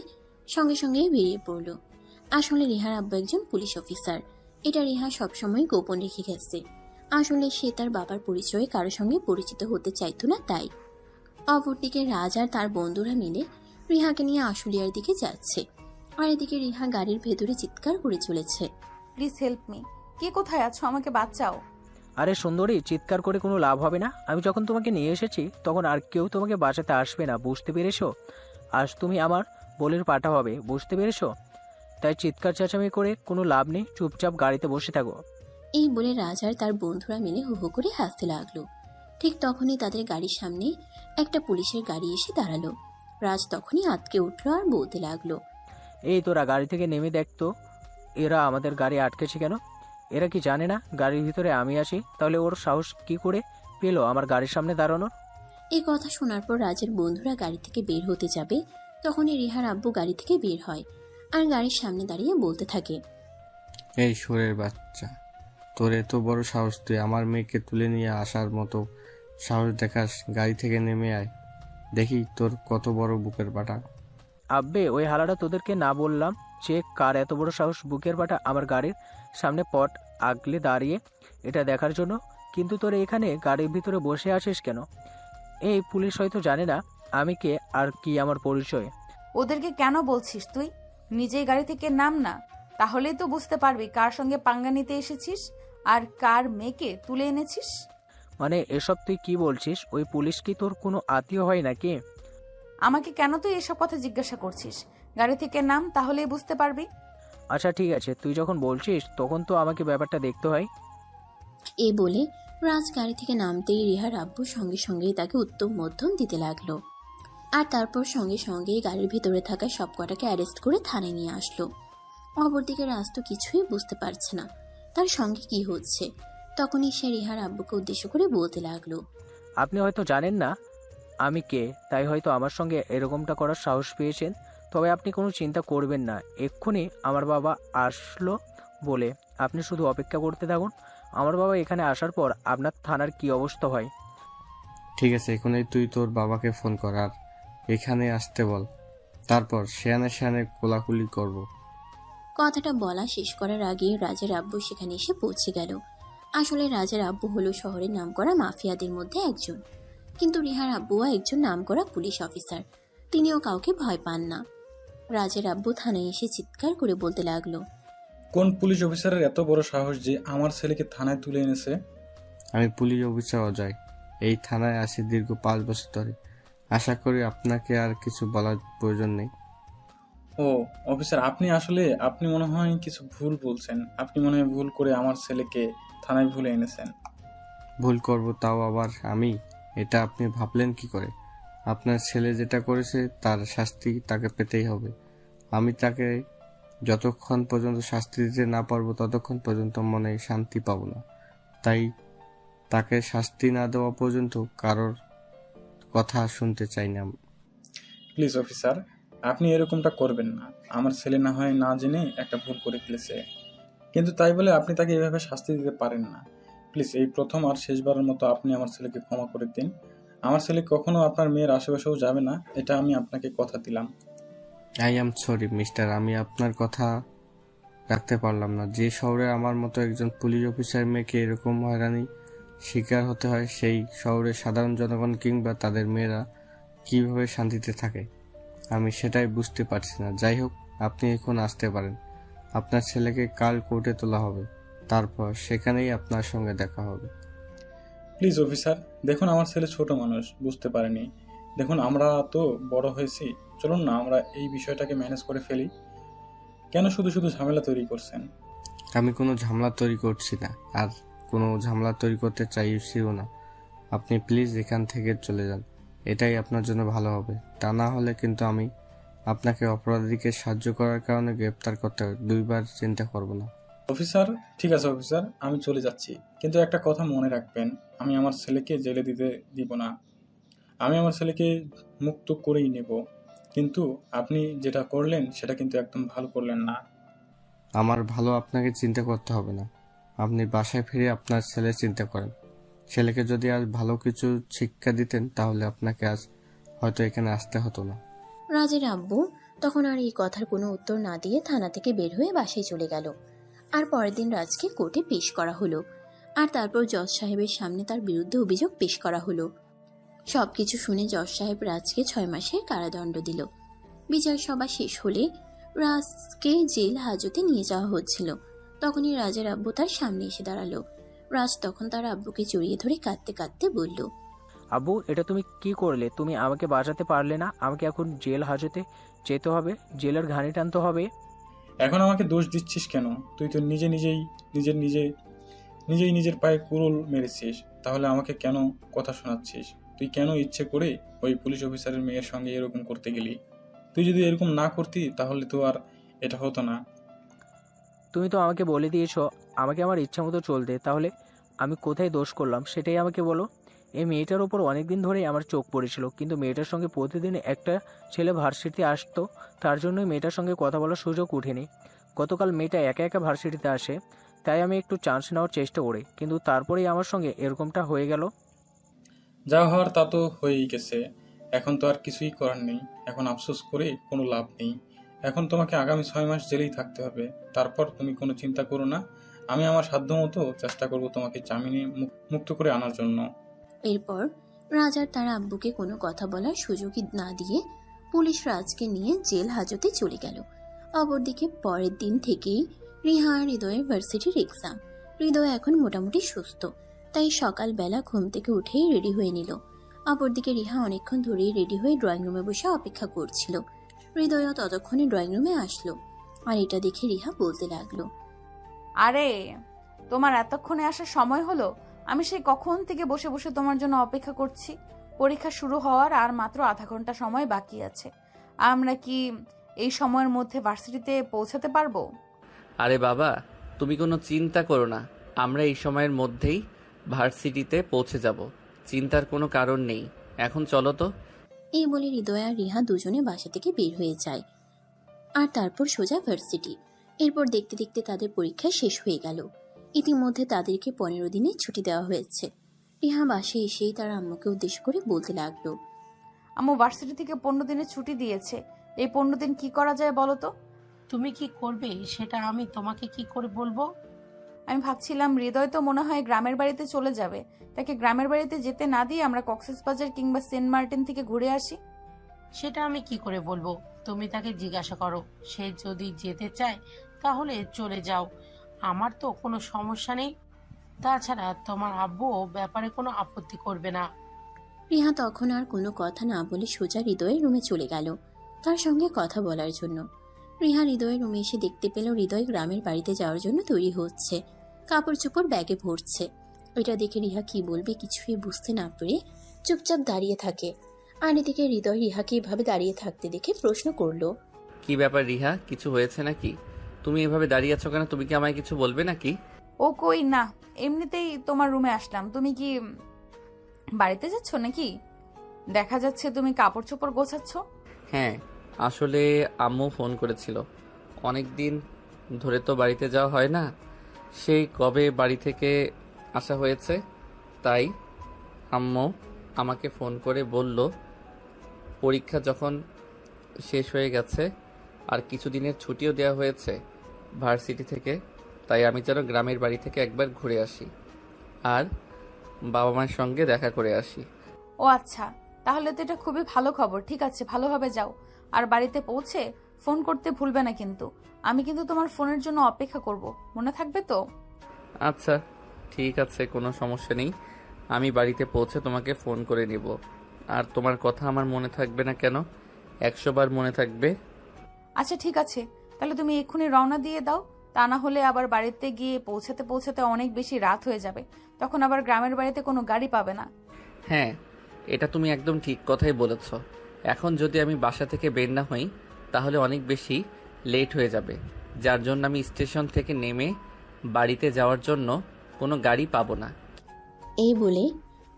সঙ্গে সঙ্গেই বেরিয়ে পড়ল। আসলে রিহার আব্বু একজন পুলিশ অফিসার, এটা রিহা সবসময় গোপন রেখে গেছে। আসলে সে তার বাবার পরিচয়ে কারোর সঙ্গে পরিচিত হতে চাইতো না, তাই। অপরদিকে রাজ আর তার বন্ধুরা মিলে রিহাকে নিয়ে আশুলিয়ার দিকে যাচ্ছে আর এদিকে রিহা গাড়ির ভেতরে চিৎকার করে চলেছে, প্লিজ হেল্প মি। কে কোথায় আছো? আমাকে বাঁচাও। আরে সুন্দরী, চিৎকার করে কোনো লাভ হবে না। আমি যখন তোমাকে নিয়ে এসেছি তখন আর কেউ তোমাকে বাঁচাতে আসবে না, বুঝতে পেরেছো? আজ তুমি আমার বলির পাঠা হবে, বুঝতে পেরেছো? তাই চিৎকার চেঁচামেচি করে কোনো লাভ নেই, চুপচাপ গাড়িতে বসে থাকো। এই বলে রাজ আর তার বন্ধুরা মিলে হু হু করে হাসতে লাগলো। ঠিক তখনই তাদের গাড়ির সামনে একটা পুলিশের গাড়ি এসে দাঁড়ালো। রাজ তখনই আটকে উঠলো আর বলতে লাগলো, এই তোরা গাড়ি থেকে নেমে দেখতো এরা আমাদের গাড়ি আটকেছে কেন? এরা কি জানে না গাড়ির ভিতরে আমি আছি? তাহলে ওর সাহস কি করে পেলো আমার গাড়ির সামনে দাঁড়ানোর? এই কথা শোনার পর রাজের বন্ধুরা গাড়ি থেকে বের হতে যাবে, তখনই রিহার আব্বু গাড়ি থেকে বের হয় আর গাড়ির সামনে দাঁড়িয়ে বলতে থাকে, এই সুরের বাচ্চা, তোর এত বড় সাহস, তুই আমার মেয়েকে তুলে নিয়ে আসার মতো সাহস দেখাস? গাড়ি থেকে নেমে আয়, দেখি তোর কত বড় বুকের পাটা। আব্বে, ওই হালাটা তোদেরকে না বললাম যে কার এত বড় সাহস বুকের পাটা আমার গাড়ির সামনে পট আগলে দাঁড়িয়ে এটা দেখার জন্য? কিন্তু তোরা এখানে গাড়ির ভিতরে বসে আছিস কেন? এই পুলিশ হয়তো জানে না আমি কে আর কি আমার পরিচয়। ওদেরকে কেন বলছিস তুই? নিজেই গাড়ি থেকে নাম না, তাহলেই তো বুঝতে পারবি কার সঙ্গে পাঙ্গা নিতে এসেছিস আর কার মেয়েকে তুলে এনেছিস। মানে এসব তুই কি বলছিস? ওই পুলিশ কি তোর কোনো আত্মীয় হয় নাকি? আমাকে কেন তুই এসব কথা জিজ্ঞাসা করছিস? গাড়ি থেকে নাম, তাহলেই বুঝতে পারবি। আচ্ছা ঠিক আছে, তুই যখন বলছিস তখন তো আমাকে ব্যাপারটা দেখতে হয়। এই বলে রাজ গাড়ি থেকে নামতেই রিহার আব্বু সঙ্গে সঙ্গেই তাকে উত্তম মধ্যম দিতে লাগলো। আর তারপর সঙ্গে সঙ্গেই গাড়ির ভিতরে থাকা সব কটাকে অ্যারেস্ট করে থানায় নিয়ে আসলো। অপরদিকে রাজ তো কিছুই বুঝতে পারছে না তার সঙ্গে কি হচ্ছে। তখনই সে রিহার আব্বুকে উদ্দেশ্য করে বলতে লাগলো, আপনি হয়তো জানেন না আমি কে, তাই হয়তো আমার সঙ্গে এরকমটা করার সাহস পেয়েছেন। তবে আপনি কোনো চিন্তা করবেন না, এক্ষুনি আমার বাবা আসলো বলে আপনি শুধু অপেক্ষা করতে থাকুন। আমার বাবা এখানে আসার পর আপনার থানার কি অবস্থা হয়। ঠিক আছে, এখনই তুই তোর বাবাকে ফোন কর আর এখানে আসতে বল, তারপর সেয়ানে সেয়ানে কোলাকুলি করব। কথাটা বলা শেষ করার আগে রাজের আব্বু সেখানে এসে পৌঁছে গেল। আসলে রাজের আব্বু হলো শহরের নামকরা মাফিয়াদের মধ্যে একজন, কিন্তু রিহার আব্বুও একজন নামকরা পুলিশ অফিসার। তিনিও কাউকে ভয় পান না। রাজের আব্বু থানায় এসে চিৎকার করে বলতে লাগলো, কোন পুলিশ অফিসারের এত বড় সাহস যে আমার ছেলেকে থানায় তুলে এনেছে? আমি পুলিশ অফিসার অজয়, এই থানায় আছি দীর্ঘ 5 বছর ধরে। আশা করি আপনাকে আর কিছু বলার প্রয়োজন নেই। ও অফিসার, আপনি মনে হয় কিছু ভুল বলছেন। আপনি মনে হয় ভুল করে আমার ছেলেকে থানায় ভুলে এনেছেন। ভুল করব তাও আবার আমি? এটা আপনি ভাবলেন কি করে? আপনার ছেলে যেটা করেছে তার শাস্তি তাকে পেতেই হবে। আমি তাকে যতক্ষণ পর্যন্ত শাস্তি দিতে না পারবো ততক্ষণ পর্যন্ত মনে শান্তি পাবো না। তাই তাকে শাস্তি না দেওয়া পর্যন্ত কারোর কথা শুনতে চাই না। প্লিজ অফিসার, আপনি এরকমটা করবেন না। আমার ছেলে না হয় না জেনে একটা ভুল করে ফেলেছে, কিন্তু তাই বলে আপনি তাকে এভাবে শাস্তি দিতে পারেন না। প্লিজ এই প্রথম আর শেষবারের মতো আপনি আমার ছেলেকে ক্ষমা করে দিন। আমার ছেলে কখনো আপনার মেয়ের আশেপাশেও যাবে না, এটা আমি আপনাকে কথা দিলাম। আই এম সরি মিস্টার, আমি আপনার কথা রাখতে পারলাম না। যে শহরে আমার মতো একজন পুলিশ অফিসার মেয়েকে এরকম হয়রানি শিকার হতে হয়, সেই শহরের সাধারণ জনগণ কিংবা তাদের মেয়েরা কিভাবে শান্তিতে থাকে আমি সেটাই বুঝতে পারছি না। যাই হোক, আপনি এখন আসতে পারেন। আপনার ছেলেকে কাল কোর্টে তোলা হবে, তারপর সেখানেই আপনার সঙ্গে দেখা হবে। প্লিজ অফিসার, দেখুন আমার ছেলে ছোট মানুষ, বুঝতে পারেনি। দেখুন আমরা তো বড় হয়েছি, চলুন না আমরা এই বিষয়টাকে ম্যানেজ করে ফেলি। কেন শুধু শুধু ঝামেলা তৈরি করছেন? আমি কোনো ঝামেলা তৈরি করছি না, আর কোনো ঝামেলা তৈরি করতে চাইছিও না। আপনি প্লিজ এখান থেকে চলে যান, এটাই আপনার জন্য ভালো হবে। তা না হলে কিন্তু আমি আপনাকে অপরাধীকে সাহায্য করার কারণে গ্রেপ্তার করতে 2 বার চিন্তা করব না। অফিসার, ঠিক আছে অফিসার, আমি চলে যাচ্ছি, কিন্তু একটা কথা মনে রাখবেন, আমি আমার ছেলেকে জেলে দিতে দিব না। আমি আমার ছেলেকে মুক্ত করেই নেব। কিন্তু আপনি যেটা করলেন সেটা কিন্তু একদম ভালো করলেন না। আমার ভালো আপনাকে চিন্তা করতে হবে না, আপনি বাসায় ফিরে আপনার ছেলে চিন্তা করেন। ছেলেকে যদি আজ ভালো কিছু শিক্ষা দিতেন তাহলে আপনাকে আজ হয়তো এখানে আসতে হতো না। রাজের আব্বু তখন আর এই কথার কোনো উত্তর না দিয়ে থানা থেকে বের হয়ে বাসায় চলে গেল। আর পরের দিন রাজকে কোর্টে পেশ করা হলো, আর তারপর জজ সাহেবের সামনে তার বিরুদ্ধে অভিযোগ পেশ করা হলো। সবকিছু শুনে জজ সাহেব রাজকে 6 মাসের কারাদণ্ড দিল। বিচার সভা শেষ হলে রাজকে জেল হাজতে নিয়ে যাওয়া হচ্ছিল। তখনই রাজের আব্বু তার সামনে এসে দাঁড়ালো। রাজ তখন তার আব্বুকে জড়িয়ে ধরে কাঁদতে কাঁদতে বলল, আব্বু, এটা তুমি কি করলে? তুমি আমাকে বাঁচাতে পারলে না? আমাকে এখন জেল হাজতে যেতে হবে, জেলের ঘানি টানতে হবে। এখন আমাকে দোষ দিচ্ছিস কেন? তুই তো নিজেই নিজের পায়ে কুড়ুল মেরেছিস। তাহলে আমাকে কেন কথা শোনাচ্ছিস? তুই কেন ইচ্ছে করে ওই পুলিশ অফিসারের মেয়ের সঙ্গে এরকম করতে গেলি? তুই যদি এরকম না করতি তাহলে তো আর এটা হতো না। তুমি তো আমাকে বলে দিয়েছো আমাকে আমার ইচ্ছা মতো চলতে, তাহলে আমি কোথায় দোষ করলাম সেটাই আমাকে বলো। এই মেয়েটার ওপর অনেকদিন ধরেই আমার চোখ পড়েছিল, কিন্তু মেয়েটার সঙ্গে প্রতিদিন একটা ছেলে ভার্সিটিতে আসতো, তার জন্যই মেয়েটার সঙ্গে কথা বলার সুযোগ উঠেনি। গতকাল মেয়েটা একা একা ভার্সিটিতে আসে, তাই আমি একটু চান্স নেওয়ার চেষ্টা করি, কিন্তু তারপরেই আমার সঙ্গে এরকমটা হয়ে গেল। যা হওয়ার তা তো হয়েই গেছে, এখন তো আর কিছুই করার নেই। এখন আফসোস করে কোনো লাভ নেই। এখন তোমাকে আগামী 6 মাস জেলেই থাকতে হবে। তারপর তুমি কোনো চিন্তা করো না, আমি আমার সাধ্যমতো চেষ্টা করব তোমাকে জামিনে মুক্ত করে আনার জন্য। এরপর রাজ আর তার আব্বুকে কোনো কথা বলার সুযোগই না দিয়ে পুলিশ রাজকে নিয়ে জেল হাজতে চলে গেল। অপরদিকে পরের দিন থেকেই রিহা আর হৃদয়ের ভার্সিটির এক্সাম। হৃদয় এখন মোটামুটি সুস্থ, তাই সকালবেলা ঘুম থেকে উঠেই রেডি হয়ে নিল। অপরদিকে রিহা অনেকক্ষণ ধরেই রেডি হয়ে ড্রয়িং রুমে বসে অপেক্ষা করছিল। হৃদয়ও ততক্ষণে ড্রয়িং রুমে আসলো, আর এটা দেখে রিহা বলতে লাগলো, আরে তোমার এতক্ষণে আসার সময় হলো? আমি সেই কখন থেকে বসে বসে তোমার জন্য অপেক্ষা করছি। পরীক্ষা শুরু হওয়ার আর মাত্র আধা ঘন্টা সময় বাকি আছে। আমরা কি এই সময়ের মধ্যে ভার্সিটিতে পৌঁছাতে পারবো? আরে বাবা, তুমি কোনো চিন্তা করো না, আমরা এই সময়ের মধ্যেই ভার্সিটিতে পৌঁছে যাব। চিন্তার কোনো কারণ নেই। এখন চলো তো। এই বলে হৃদয় আর রিহা দুজনে বাসা থেকে বের হয়ে যায়, আর তারপর সোজা ভার্সিটি। এরপর দেখতে দেখতে তাদের পরীক্ষা শেষ হয়ে গেল। ইতিমধ্যে তাদেরকে 15 দিনের ছুটি দেওয়া হয়েছে। রিহা বাসায় এসেই তার আম্মুকে উদ্দেশ্য করে বলতে লাগলো, আম্মু ভার্সিটি থেকে 15 দিনের ছুটি দিয়েছে। এই 15 দিন কি করা যায় বলো তো? তুমি কি করবে সেটা আমি তোমাকে কি করে বলবো? আমি ভাবছিলাম হৃদয় তো মনে হয় গ্রামের বাড়িতে চলে যাবে, তাকে গ্রামের বাড়িতে যেতে না দিয়ে আমরা কক্সবাজার কিংবা সেন্ট মার্টিন থেকে ঘুরে আসি। সেটা আমি কি করে বলবো? তুমি তাকে জিজ্ঞাসা করো, সে যদি যেতে চায় তাহলে চলে যাও, আমার তো কোনো সমস্যা নেই। তাছাড়া তোমার আব্বু ব্যাপারে কোনো আপত্তি করবে না। রিহা তখন আর কোনো কথা না বলে সোজা হৃদয়ের রুমে চলে গেল তার সঙ্গে কথা বলার জন্য। রিহা হৃদয়ের রুমে এসে দেখতে পেল হৃদয় গ্রামের বাড়িতে যাওয়ার জন্য তৈরি হচ্ছে, কাপড় চোপড় ব্যাগে ভরছে। এটা দেখে রিহা কি বলবে কিছুই বুঝতে না পেরে চুপচাপ দাঁড়িয়ে থাকে। আর এদিকে হৃদয় রিহাকে এভাবে দাঁড়িয়ে থাকতে দেখে প্রশ্ন করলো, কি ব্যাপার রিহা, কিছু হয়েছে নাকি? তুমি এভাবে দাঁড়িয়ে আছো কেন? তুমি কি আমায় কিছু বলবে নাকি? ও কই না, এমনিতেই তোমার রুমে আসলাম। তুমি কি বাড়িতে যাচ্ছ নাকি? দেখা যাচ্ছে তুমি কাপড় চোপড় গোছাচ্ছ। হ্যাঁ, আসলে আম্মু ফোন করেছিল। অনেক দিন ধরে তো বাড়িতে যাওয়া হয় না, সেই কবে বাড়ি থেকে আসা হয়েছে, তাই আম্মু আমাকে ফোন করে বলল পরীক্ষা যখন শেষ হয়ে গেছে আর কিছুদিনের ছুটিও দেওয়া হয়েছে ভার্সিটি থেকে, তাই আমি যেন গ্রামের বাড়ি থেকে একবার ঘুরে আসি আর বাবা মায়ের সঙ্গে দেখা করে আসি। ও আচ্ছা, তাহলে তো এটা খুবই ভালো খবর। ঠিক আছে, ভালোভাবে যাও। আর বাড়িতে পৌঁছে ফোন করতে ভুলবে না কিন্তু। আমি কিন্তু তোমার ফোনের জন্য অপেক্ষা করব, মনে থাকবে তো? আচ্ছা ঠিক আছে, কোনো সমস্যা নেই। আমি বাড়িতে পৌঁছে তোমাকে ফোন করে নিব। আর তোমার কথা আমার মনে থাকবে না কেন? 100 বার মনে থাকবে। আচ্ছা ঠিক আছে, তাহলে তুমি এক্ষুনি রওনা দিয়ে দাও। তা না হলে আবার বাড়িতে গিয়ে পৌঁছাতে পৌঁছাতে অনেক বেশি রাত হয়ে যাবে, তখন আবার গ্রামের বাড়িতে কোনো গাড়ি পাবে না। হ্যাঁ, এটা তুমি একদম ঠিক কথাই বলেছ। এখন যদি আমি বাসা থেকে বের না হই তাহলে অনেক বেশি লেট হয়ে যাবে, যার জন্য আমি স্টেশন থেকে নেমে বাড়িতে যাওয়ার জন্য কোনো গাড়ি পাবো না। এই বলে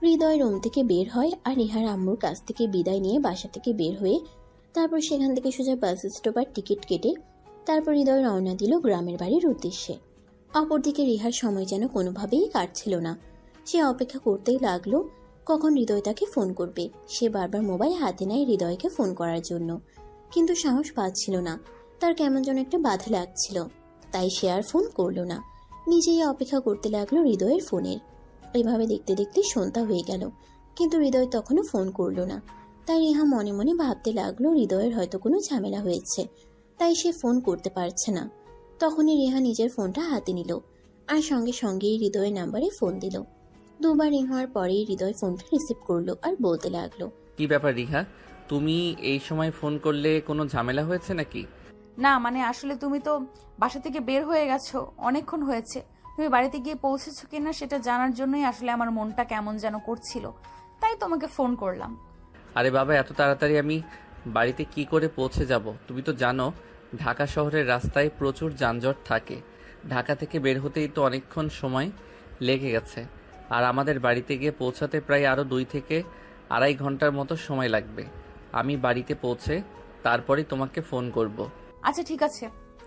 হৃদয় রুম থেকে বের হয় আর রিহার আম্মুর কাছ থেকে বিদায় নিয়ে বাসা থেকে বের হয়ে তারপর সেখান থেকে সোজা বাস স্টপের টিকিট কেটে তারপর হৃদয় রওনা দিল গ্রামের বাড়ির উদ্দেশ্যে। অপরদিকে রিহার সময় যেন কোনোভাবেই কাটছিল না। সে অপেক্ষা করতেই লাগলো কখন হৃদয় তাকে ফোন করবে। সে বারবার মোবাইল হাতে নেয় হৃদয়কে ফোন করার জন্য, কিন্তু সাহস পাচ্ছিল না। তার কেমন যেন একটা বাধা লাগছিল, তাই সে আর ফোন করলো না। নিজেই অপেক্ষা করতে লাগলো হৃদয়ের ফোনের। এইভাবে দেখতে দেখতে সন্ধ্যা হয়ে গেল, কিন্তু হৃদয় তখনও ফোন করলো না। তাই রিহা মনে মনে ভাবতে লাগলো হৃদয়ের হয়তো কোনো ঝামেলা হয়েছে, তাই সে ফোন করতে পারছে না। তখনই রিহা নিজের ফোনটা হাতে নিল আর সঙ্গে সঙ্গেই হৃদয়ের নাম্বারে ফোন দিল। দুবার রিং হওয়ার পরেই হৃদয় ফোনটা রিসিভ করলো আর বলতে লাগলো, কি ব্যাপার রিহা, তুমি এই সময় ফোন করলে? কোনো ঝামেলা হয়েছে নাকি? না মানে আসলে তুমি তো বাসা থেকে বের হয়ে গেছো, অনেকক্ষণ হয়েছে। তুমি বাড়িতে গিয়ে পৌঁছেছো কিনা সেটা জানার জন্যই আসলে আমার মনটা কেমন যেন করছিল, তাই তোমাকে ফোন করলাম। আরে বাবা, এত তাড়াতাড়ি আমি বাড়িতে কি করে পৌঁছে যাব? তুমি তো জানো ঢাকা শহরের রাস্তায় প্রচুর যানজট থাকে। ঢাকা থেকে বের হতেই তো অনেকক্ষণ সময় লেগে গেছে, আর আমাদের বাড়িতে গিয়ে পৌঁছাতে প্রায় আরও 2 থেকে আড়াই ঘন্টার মতো সময় লাগবে। আমি বাড়িতে পৌঁছে তারপরেই তোমাকে ফোন করব। আচ্ছা ঠিক আছে,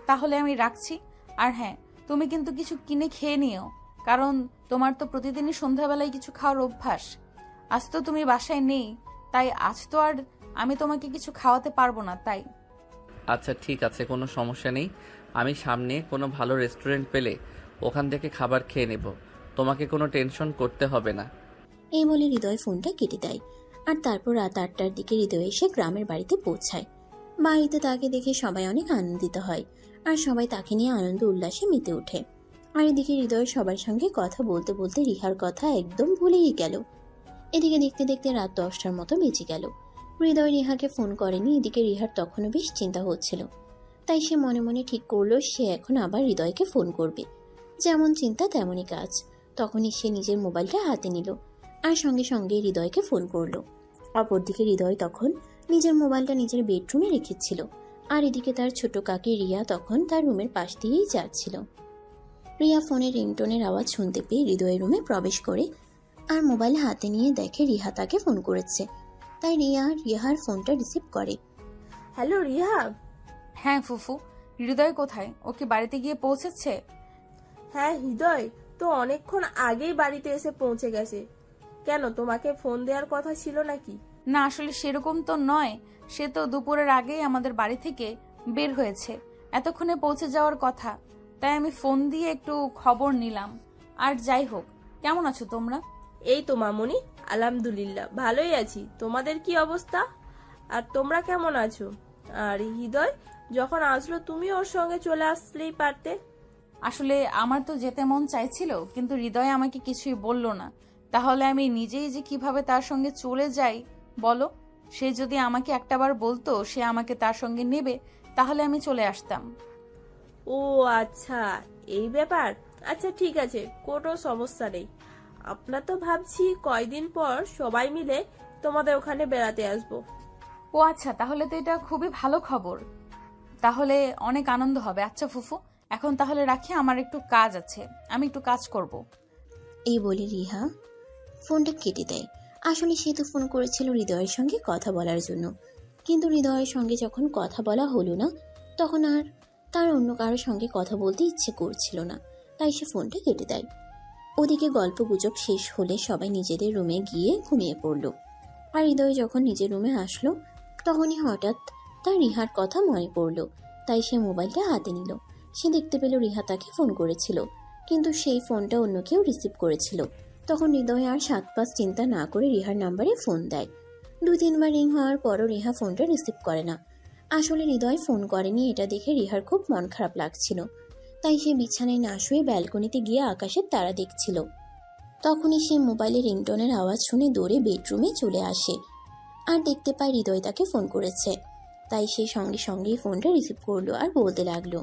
তাহলে আমি রাখছি। আর হ্যাঁ, তুমি কিন্তু কিছু কিনে খেয়ে নিও, কারণ তোমার তো প্রতিদিনই সন্ধ্যাবেলায় কিছু খাওয়ার অভ্যাস। আজ তো তুমি বাসায় নেই, তাই আজ তো আর আমি তোমাকে কিছু খাওয়াতে পারবো না, তাই। আচ্ছা ঠিক আছে, কোনো সমস্যা নেই। আমি সামনে কোনো ভালো রেস্টুরেন্ট পেলে ওখান থেকে খাবার খেয়ে নেব, তোমাকে কোনো টেনশন করতে হবে না। এই বলে হৃদয় ফোনটা কেটে দেয়। আর তারপর রাত 8টার দিকে হৃদয় এসে গ্রামের বাড়িতে পৌঁছায়। বাড়িতে তাকে দেখে সবাই অনেক আনন্দিত হয়, আর সবাই তাকে নিয়ে আনন্দ উল্লাসে মেতে ওঠে। আর এদিকে হৃদয় সবার সঙ্গে কথা বলতে বলতে রিহার কথা একদম ভুলেই গেল। এদিকে দেখতে দেখতে রাত 10টার মতো বেজে গেল। হৃদয় রিহাকে ফোন করেনি। এদিকে রিহার তখনও বেশ চিন্তা হচ্ছিল, তাই সে মনে মনে ঠিক করলো সে এখন আবার হৃদয়কে ফোন করবে। যেমন চিন্তা তেমনই কাজ। তখনই সে নিজের মোবাইলটা হাতে নিল আর সঙ্গে সঙ্গে হৃদয়কে ফোন করলো। অপরদিকে হৃদয় তখন নিজের মোবাইলটা নিজের বেডরুমে রেখেছিল, আর এদিকে তার ছোট কাকি রিয়া তখন তার রুমের পাশ দিয়েই যাচ্ছিল। রিয়া ফোনের রিংটোনের আওয়াজ শুনতে পেয়ে হৃদয়ের রুমে প্রবেশ করে আর মোবাইল হাতে নিয়ে দেখে রিহা তাকে ফোন করেছে। তাই রিহার ফোনটা রিসিভ করে। হ্যালো রিহা। হ্যাঁ ফুফু, হৃদয় কোথায়? ও কি বাড়িতে গিয়ে পৌঁছেছে? হ্যাঁ, হৃদয় তো অনেকক্ষণ আগেই বাড়িতে এসে পৌঁছে গেছে। কেন, তোমাকে ফোন দেওয়ার কথা ছিল নাকি? না, আসলে সেরকম তো নয়। সে তো দুপুরের আগেই আমাদের বাড়ি থেকে বের হয়েছে, এতক্ষণে পৌঁছে যাওয়ার কথা। তাই আমি ফোন দিয়ে একটু খবর নিলাম। আর যাই হোক, কেমন আছো তোমরা? এই তো মামুনি, আলহামদুলিল্লাহ ভালোই আছি। তোমাদের কি অবস্থা? আর তোমরা কেমন আছো? আর হৃদয় যখন আসলো তুমি ওর সঙ্গে চলে আসলেই পারতে। আসলে আমার তো যেতে মন চাইছিল, কিন্তু হৃদয় আমাকে কিছুই বলল না। তাহলে আমি নিজেই যে কিভাবে তার সঙ্গে চলে যাই বলো? সে যদি আমাকে একটাবার বলতো সে আমাকে তার সঙ্গে নেবে, তাহলে আমি চলে আসতাম। ও আচ্ছা, এই ব্যাপার। আচ্ছা ঠিক আছে, কোনো সমস্যা নেই। আমরা তো ভাবছি কয়দিন পর সবাই মিলে তোমাদের ওখানে বেড়াতে আসবো। ও আচ্ছা, তাহলে তো এটা খুবই ভালো খবর। তাহলে অনেক আনন্দ হবে। আচ্ছা ফুফু, এখন তাহলে রাখি, আমার একটু কাজ আছে, আমি একটু কাজ করব। এই বলে রিহা ফোনটা কেটে দেয়। আসলে সে তো ফোন করেছিল হৃদয়ের সঙ্গে কথা বলার জন্য, কিন্তু হৃদয়ের সঙ্গে যখন কথা বলা হলো না, তখন আর তার অন্য কারোর সঙ্গে কথা বলতে ইচ্ছে করছিল না, তাই সে ফোনটা কেটে দেয়। ওদিকে গল্প গুজব শেষ হলে সবাই নিজেদের রুমে গিয়ে ঘুমিয়ে পড়ল। আর হৃদয় যখন নিজের রুমে আসলো, তখনই হঠাৎ তার রিহার কথা মনে পড়ল। তাই সে মোবাইলটা হাতে নিল। সে দেখতে পেল রিহা তাকে ফোন করেছিল, কিন্তু সেই ফোনটা অন্য কেউ রিসিভ করেছিল। তখন হৃদয় আর 7-5 চিন্তা না করে রিহার নাম্বারে ফোন দেয়। 2-3 বার রিং হওয়ার পরও রিহা ফোনটা রিসিভ করে না। আসলে হৃদয় ফোন করেনি, এটা দেখে রিহার খুব মন খারাপ লাগছিল। তাই সে বিছানায় না শুয়ে ব্যালকনিতে গিয়ে আকাশের তারা দেখছিল। তখনই সে মোবাইলে রিংটোনের আওয়াজ শুনে দৌড়ে বেডরুমে চলে আসে আর দেখতে পায় হৃদয় তাকে ফোন করেছে। তাই সে সঙ্গে সঙ্গেই ফোনটা রিসিভ করলো আর বলতে লাগলো,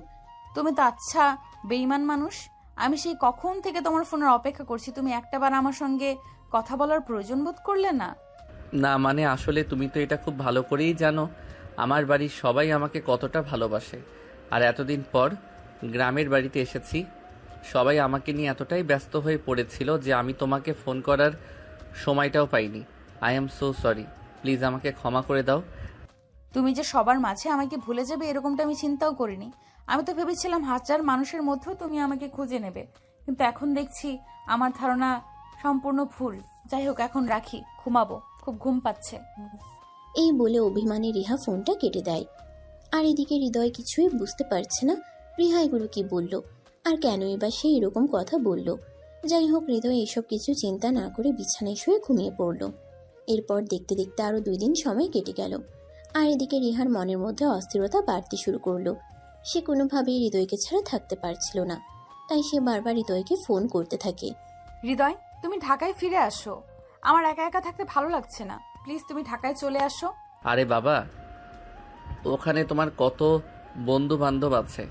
তুমি তো আচ্ছা বেঈমান মানুষ। আমি সেই কখন থেকে তোমার ফোনের অপেক্ষা করছি, তুমি একটাবার আমার সঙ্গে কথা বলার প্রয়োজন বোধ করলে না? না মানে আসলে তুমি তো এটা খুব ভালো করেই জানো আমার বাড়ির সবাই আমাকে কতটা ভালোবাসে। আর এতদিন পর গ্রামের বাড়িতে এসেছি, সবাই আমাকে নিয়ে এতটাই ব্যস্ত হয়ে পড়েছিল যে আমি তোমাকে ফোন করার সময়টাও পাইনি। I am so sorry, please আমাকে ক্ষমা করে দাও। তুমি যে সবার মাঝে আমাকে ভুলে যাবে এরকমটা আমি চিন্তাও করিনি। আমি তো ভেবেছিলাম 1000 মানুষের মধ্যেও তুমি আমাকে খুঁজে নেবে, কিন্তু এখন দেখছি আমার ধারণা সম্পূর্ণ ভুল। যাই হোক, এখন রাখি, ঘুমাবো, খুব ঘুম পাচ্ছে। এই বলে অভিমানী রিহা ফোনটা কেটে দেয়। আর এদিকে হৃদয় কিছুই বুঝতে পারছে না রিহা এগুলো কি বলল, আর কেনই বা সে এরকম কথা বলল। যাই হোক, হৃদয় এসব কিছু চিন্তা না করে বিছানায় শুয়ে ঘুমিয়ে পড়ল। এরপর দেখতে দেখতে আরো 2 দিন সময় কেটে গেল। আর এদিকে রিহার মনের মধ্যে অস্থিরতা বাড়তে শুরু করলো। সে কোনোভাবেই হৃদয়কে ছাড়া থাকতে পারছিল না, তাই সে বারবার হৃদয়কে ফোন করতে থাকে। হৃদয়, তুমি ঢাকায় ফিরে আসো, আমার একা একা থাকতে ভালো লাগছে না, প্লিজ তুমি ঢাকায় চলে আসো। আরে বাবা, ওখানে তোমার কত বন্ধু বান্ধব আছে,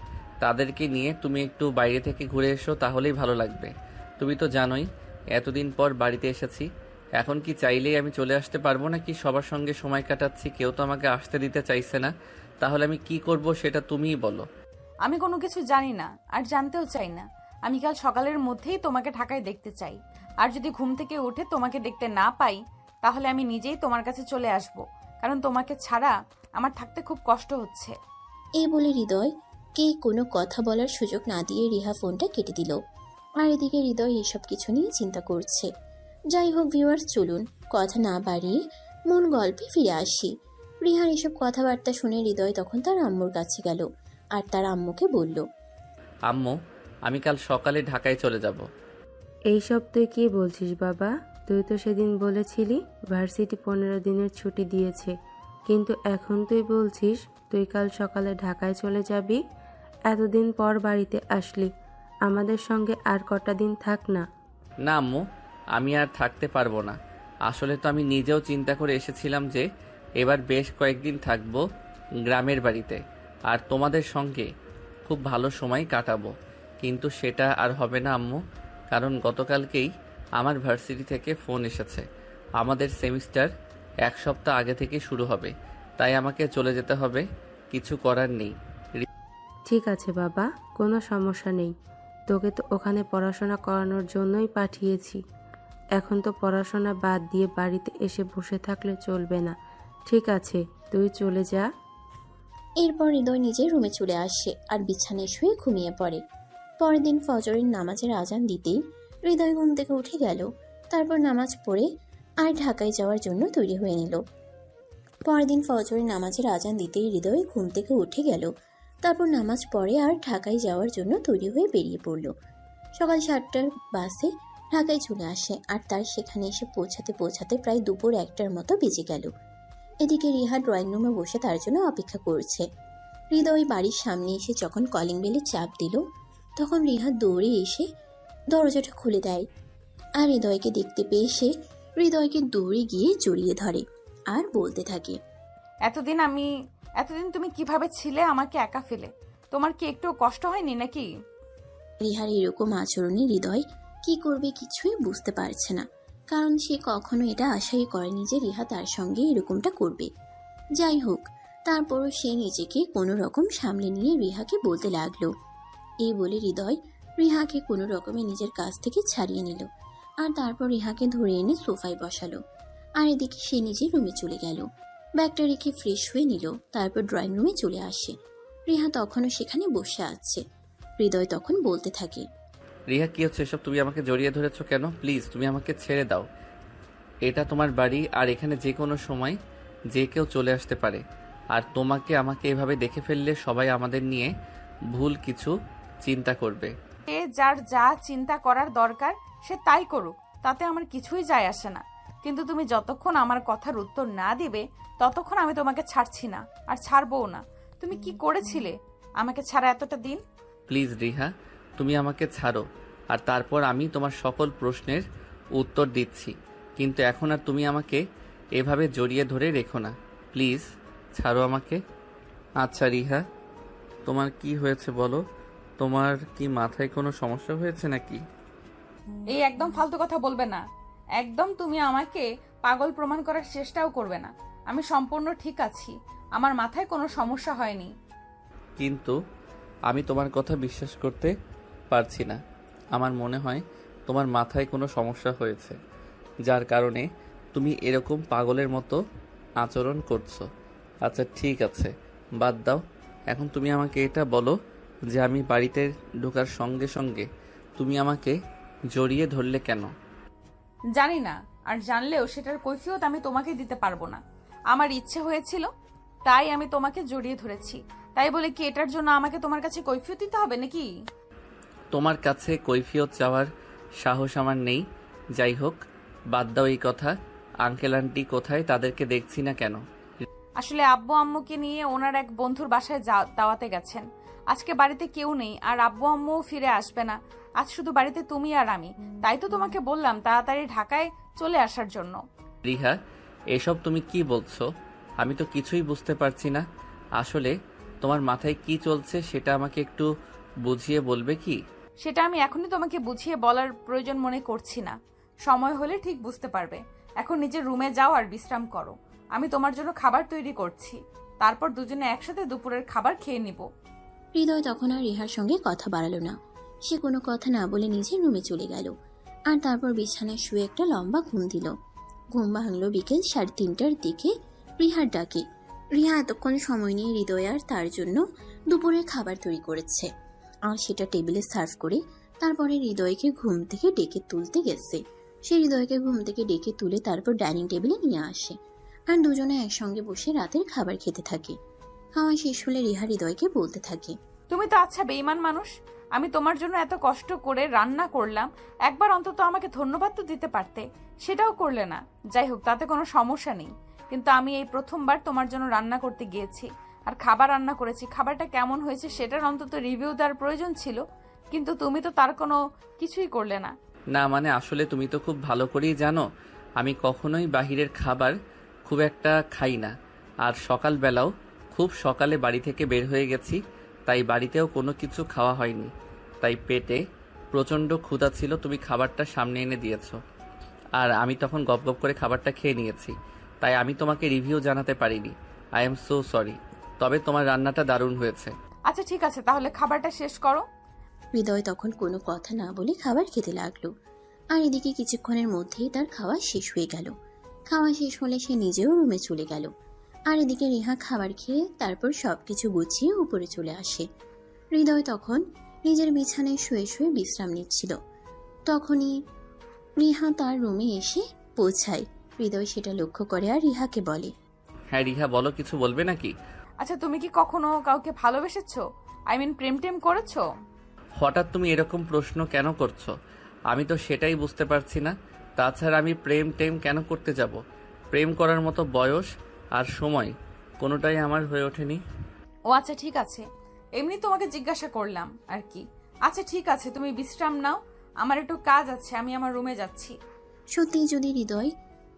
তাদেরকে নিয়ে তুমি একটু বাইরে থেকে ঘুরে এসো, তাহলেই ভালো লাগবে। তুমি তো জানোই এতদিন পর বাড়িতে এসেছি। এখন কি চাইলেই আমি চলে আসতে পারবো নাকি? সবার সঙ্গে সময় কাটাচ্ছি, কেউ তো আমাকে আসতে দিতে চাইছে না। তাহলে আমি কি করব সেটা তুমিই বলো। আমি কোনো কিছু জানি না আর জানতেও চাই না। আমি কাল সকালের মধ্যেই তোমাকে ঢাকায় দেখতে চাই। আর যদি ঘুম থেকে উঠে তোমাকে দেখতে না পাই, তাহলে আমি নিজেই তোমার কাছে চলে আসব, কারণ তোমাকে ছাড়া আমার থাকতে খুব কষ্ট হচ্ছে। এই বলে হৃদয় কে কোনো কথা বলার সুযোগ না দিয়ে রিহা ফোনটা কেটে দিল। আর এদিকে হৃদয় এসব কিছু নিয়ে চিন্তা করছে। যাই হোক ভিউয়ার্স, চলুন কথা না বাড়িয়ে মূল গল্পে ফিরে আসি। রিহার এসব কথাবার্তা শুনে হৃদয় তখন তার আম্মুর কাছে গেল আর তার আম্মুকে বলল, আম্মু, আমি কাল সকালে ঢাকায় চলে যাব। এইসব তুই কি বলছিস বাবা? তুই তো সেদিন বলেছিলি ভার্সিটি 15 দিনের ছুটি দিয়েছে, কিন্তু এখন তুই বলছিস তুই কাল সকালে ঢাকায় চলে যাবি। এতদিন পর বাড়িতে আসলি, আমাদের সঙ্গে আর কটা দিন থাক না। না আম্মু, আমি আর থাকতে পারবো না। আসলে তো আমি নিজেও চিন্তা করে এসেছিলাম যে এবার বেশ কয়েকদিন থাকবো গ্রামের বাড়িতে আর তোমাদের সঙ্গে খুব ভালো সময় কাটাবো, কিন্তু সেটা আর হবে না আম্মু। কারণ গতকালকেই আমার ভার্সিটি থেকে ফোন এসেছে, আমাদের সেমিস্টার 1 সপ্তাহ আগে থেকে শুরু হবে, তাই আমাকে চলে যেতে হবে। কিছু করার নেই। ঠিক আছে বাবা, কোনো সমস্যা নেই। তোকে তো ওখানে পড়াশোনা করানোর জন্যই পাঠিয়েছি। এখন তো পড়াশোনা বাদ দিয়ে বাড়িতে এসে বসে থাকলে চলবে না। ঠিক আছে, তুই চলে যা। এরপর হৃদয় নিজের রুমে চলে আসে আর বিছানায় শুয়ে ঘুমিয়ে পড়ে। পরের দিন ফজরের নামাজের আজান দিতেই হৃদয় ঘুম থেকে উঠে গেল। তারপর নামাজ পড়ে আর ঢাকায় যাওয়ার জন্য তৈরি হয়ে নিল। পরের দিন ফজরের নামাজের আজান দিতেই হৃদয় ঘুম থেকে উঠে গেল। তারপর নামাজ পড়ে আর ঢাকায় যাওয়ার জন্য তৈরি হয়ে বেরিয়ে পড়ল। সকাল 7টার বাসে ঢাকায় চলে আসে আর তার সেখানে এসে পৌঁছাতে পৌঁছাতে প্রায় দুপুর 1টার মতো বেজে গেল। এদিকে রিহা ড্রয়িং রুমে বসে তার জন্য অপেক্ষা করছে। হৃদয় বাড়ির সামনে এসে যখন কলিং বেলে চাপ দিল, তখন রিহা দৌড়ে এসে দরজাটা খুলে দেয়। আর হৃদয়কে দেখতে পেয়ে সে হৃদয়কে দৌড়ে গিয়ে জড়িয়ে ধরে আর বলতে থাকে, এতদিন তুমি কিভাবে ছিলে আমাকে একা ফেলে? তোমার কি একটু কষ্ট হয়নি নাকি? রিহার এরকম আচরণে হৃদয় কি করবে কিছুই বুঝতে পারছে না, কারণ সে কখনো এটা আশাই করেনি যে রিহা তার সঙ্গে এরকমটা করবে। যাই হোক, তারপরও সে নিজেকে কোনো রকম সামলে নিয়ে রিহাকে বলতে লাগলো। এই বলে হৃদয় রিহাকে কোনো রকমে নিজের কাছ থেকে ছাড়িয়ে নিল আর তারপর রিহাকে ধরে এনে সোফায় বসালো। আর এদিকে সে নিজের রুমে চলে গেল। ব্যাগটা রেখে ফ্রেশ হয়ে নিল, তারপর ড্রয়িং রুমে চলে আসে। রিহা তখনও সেখানে বসে আছে। হৃদয় তখন বলতে থাকে, রিহা, কি হচ্ছে এসব? তুমি আমাকে জড়িয়ে ধরেছো কেন? প্লিজ তুমি আমাকে ছেড়ে দাও। এটা তোমার বাড়ি আর এখানে যে কোনো সময় যে কেউ চলে আসতে পারে। আর তোমাকে আমাকে এভাবে দেখে ফেললে সবাই আমাদের নিয়ে ভুল কিছু চিন্তা করবে। যার যা চিন্তা করার দরকার সে তাই করুক, তাতে আমার কিছুই যায় আসে না। কিন্তু তুমি যতক্ষণ আমার কথার উত্তর না দিবে ততক্ষণ আমি তোমাকে ছাড়ছি না আর ছাড়বও না। তুমি কি করেছিলে আমাকে ছাড়া এতটা দিন? প্লিজ রিহা, তুমি আমাকে ছাড়ো, আর তারপর আমি তোমার সকল প্রশ্নের উত্তর দিচ্ছি। কিন্তু এখন আর তুমি আমাকে এভাবে জড়িয়ে ধরে রেখো না। প্লিজ ছাড়ো আমাকে। আচ্ছা রিহা, তোমার কি হয়েছে বলো? তোমার কি মাথায় কোনো সমস্যা হয়েছে নাকি? এই একদম ফালতু কথা বলবে না। একদম তুমি আমাকে পাগল প্রমাণ করার চেষ্টাও করবে না। আমি সম্পূর্ণ ঠিক আছি, আমার মাথায় কোনো সমস্যা হয়নি। কিন্তু আমি তোমার কথা বিশ্বাস করতে পারছি না। আমার মনে হয় তোমার মাথায় কোনো সমস্যা হয়েছে, যার কারণে তুমি এরকম পাগলের মতো আচরণ করছো। আচ্ছা ঠিক আছে, বাদ দাও। এখন তুমি আমাকে এটা বলো যে আমি বাড়িতে ঢোকার সঙ্গে সঙ্গে তুমি আমাকে জড়িয়ে ধরলে কেন? জানি না, আর জানলেও সেটার কৈফিয়ত আমি তোমাকে দিতে পারবো না। আমার ইচ্ছে হয়েছিল তাই আমি তোমাকে জড়িয়ে ধরেছি। তাই বলে কি এটার জন্য আমাকে তোমার কাছে কৈফিয়ত দিতে হবে নাকি? তোমার কাছে কৈফিয়ত চাওয়ার সাহস আমার নেই। যাই হোক, বাদ দাও এই কথা। আঙ্কেল আন্টি কোথায়? তাদেরকে দেখছি না কেন? আসলে আব্বু আম্মুকে নিয়ে ওনার এক বন্ধুর বাসায় দাওয়াতে গেছেন। আজকে বাড়িতে কেউ নেই আর আব্বু আম্মুও ফিরে আসবে না। আজ শুধু বাড়িতে তুমি আর আমি। তাই তো তোমাকে বললাম তাড়াতাড়ি ঢাকায় চলে আসার জন্য। রিহা, এসব তুমি কি বলছো? আমি তো কিছুই বুঝতে পারছি না। আসলে তোমার মাথায় কি চলছে সেটা আমাকে একটু বুঝিয়ে বলবে কি? সেটা আমি এখনই তোমাকে বুঝিয়ে বলার প্রয়োজন মনে করছি না। সময় হলে ঠিক বুঝতে পারবে। এখন নিজের রুমে যাও আর বিশ্রাম করো। আমি তোমার জন্য খাবার তৈরি করছি। তারপর দুজনে একসাথে দুপুরের খাবার খেয়ে নিব। হৃদয় তখন আর রিহার সঙ্গে কথা বাড়ালো না। সে কোনো কথা না বলে নিজের রুমে চলে গেল আর তারপর বিছানায় শুয়ে একটা লম্বা ঘুম দিল। ঘুম ভাঙল বিকেল 3:30টার দিকে রিহার ডাকে। রিহা এতক্ষণ সময় নিয়ে হৃদয় আর তার জন্য দুপুরের খাবার তৈরি করেছে আর সেটা টেবিলে সার্ভ করে তারপরে হৃদয়কে ঘুম থেকে ডেকে তুলতে গেছে। সে হৃদয়কে ঘুম থেকে ডেকে তুলে তারপর ডাইনিং টেবিলে নিয়ে আসে আর দুজনে একসঙ্গে বসে রাতের খাবার খেতে থাকে। খাওয়া শেষ হলে রিহা হৃদয়কে বলতে থাকে, তুমি তো আচ্ছা বেঈমান মানুষ। আমি তোমার জন্য এত কষ্ট করে রান্না করলাম, একবার অন্তত আমাকে ধন্যবাদ তো দিতে পারতে, সেটাও করলে না। যাই হোক, তাতে কোনো সমস্যা নেই, কিন্তু আমি এই প্রথমবার তোমার জন্য রান্না করতে গিয়েছি আর খাবার রান্না করেছি। খাবারটা কেমন হয়েছে সেটার অন্তত রিভিউ দেওয়ার প্রয়োজন ছিল, কিন্তু তুমি তো তার কোনো কিছুই করলে না। না মানে আসলে তুমি তো খুব ভালো করেই জানো আমি কখনোই বাহিরের খাবার খুব একটা খাই না, আর সকালবেলাও খুব সকালে বাড়ি থেকে বের হয়ে গেছি, তাই বাড়িতেও কোনো কিছু খাওয়া হয়নি। তাই পেটে প্রচণ্ড ক্ষুধা ছিল, তুমি খাবারটা সামনে এনে দিয়েছো আর আমি তখন গপ গপ করে খাবারটা খেয়ে নিয়েছি, তাই আমি তোমাকে রিভিউ জানাতে পারিনি। আই এম সো সরি, তবে তোমার রান্নাটা দারুণ হয়েছে। আচ্ছা ঠিক আছে, তাহলে খাবারটা শেষ করো। হৃদয় তখন কোনো কথা না বলে খাবার খেতে লাগলো আর এদিকে কিছুক্ষণের মধ্যেই তার খাওয়া শেষ হয়ে গেল। খাওয়া শেষ হলে সে নিজেও রুমে চলে গেল আর এদিকে রিহা খাবার খেয়ে তারপর সবকিছু গুছিয়ে উপরে চলে আসে। হৃদয় তখন নিজের বিছানায় শুয়ে শুয়ে বিশ্রাম নিচ্ছিল। তখনই রিহা তার রুমে এসে পৌঁছায়। হৃদয় সেটা লক্ষ্য করে আর রিহাকে বলে, হ্যাঁ রিহা বলো, কিছু বলবে নাকি? আচ্ছা, তুমি কি কখনো কাউকে ভালোবেসেছো? আই মিন প্রেম টেম করেছো? হঠাৎ তুমি এরকম প্রশ্ন কেন করছো? আমি তো সেটাই বুঝতে পারছি না। তাছাড়া আমি প্রেম টেম কেন করতে যাব? প্রেম করার মতো বয়স আর সময় কোনোটাই আমার হয়ে ওঠেনি। ও আচ্ছা ঠিক আছে, এমনি তোমাকে জিজ্ঞাসা করলাম আর কি। আচ্ছা ঠিক আছে, তুমি বিশ্রাম নাও, আমার একটু কাজ আছে, আমি আমার রুমে যাচ্ছি। সত্যি যদি হৃদয়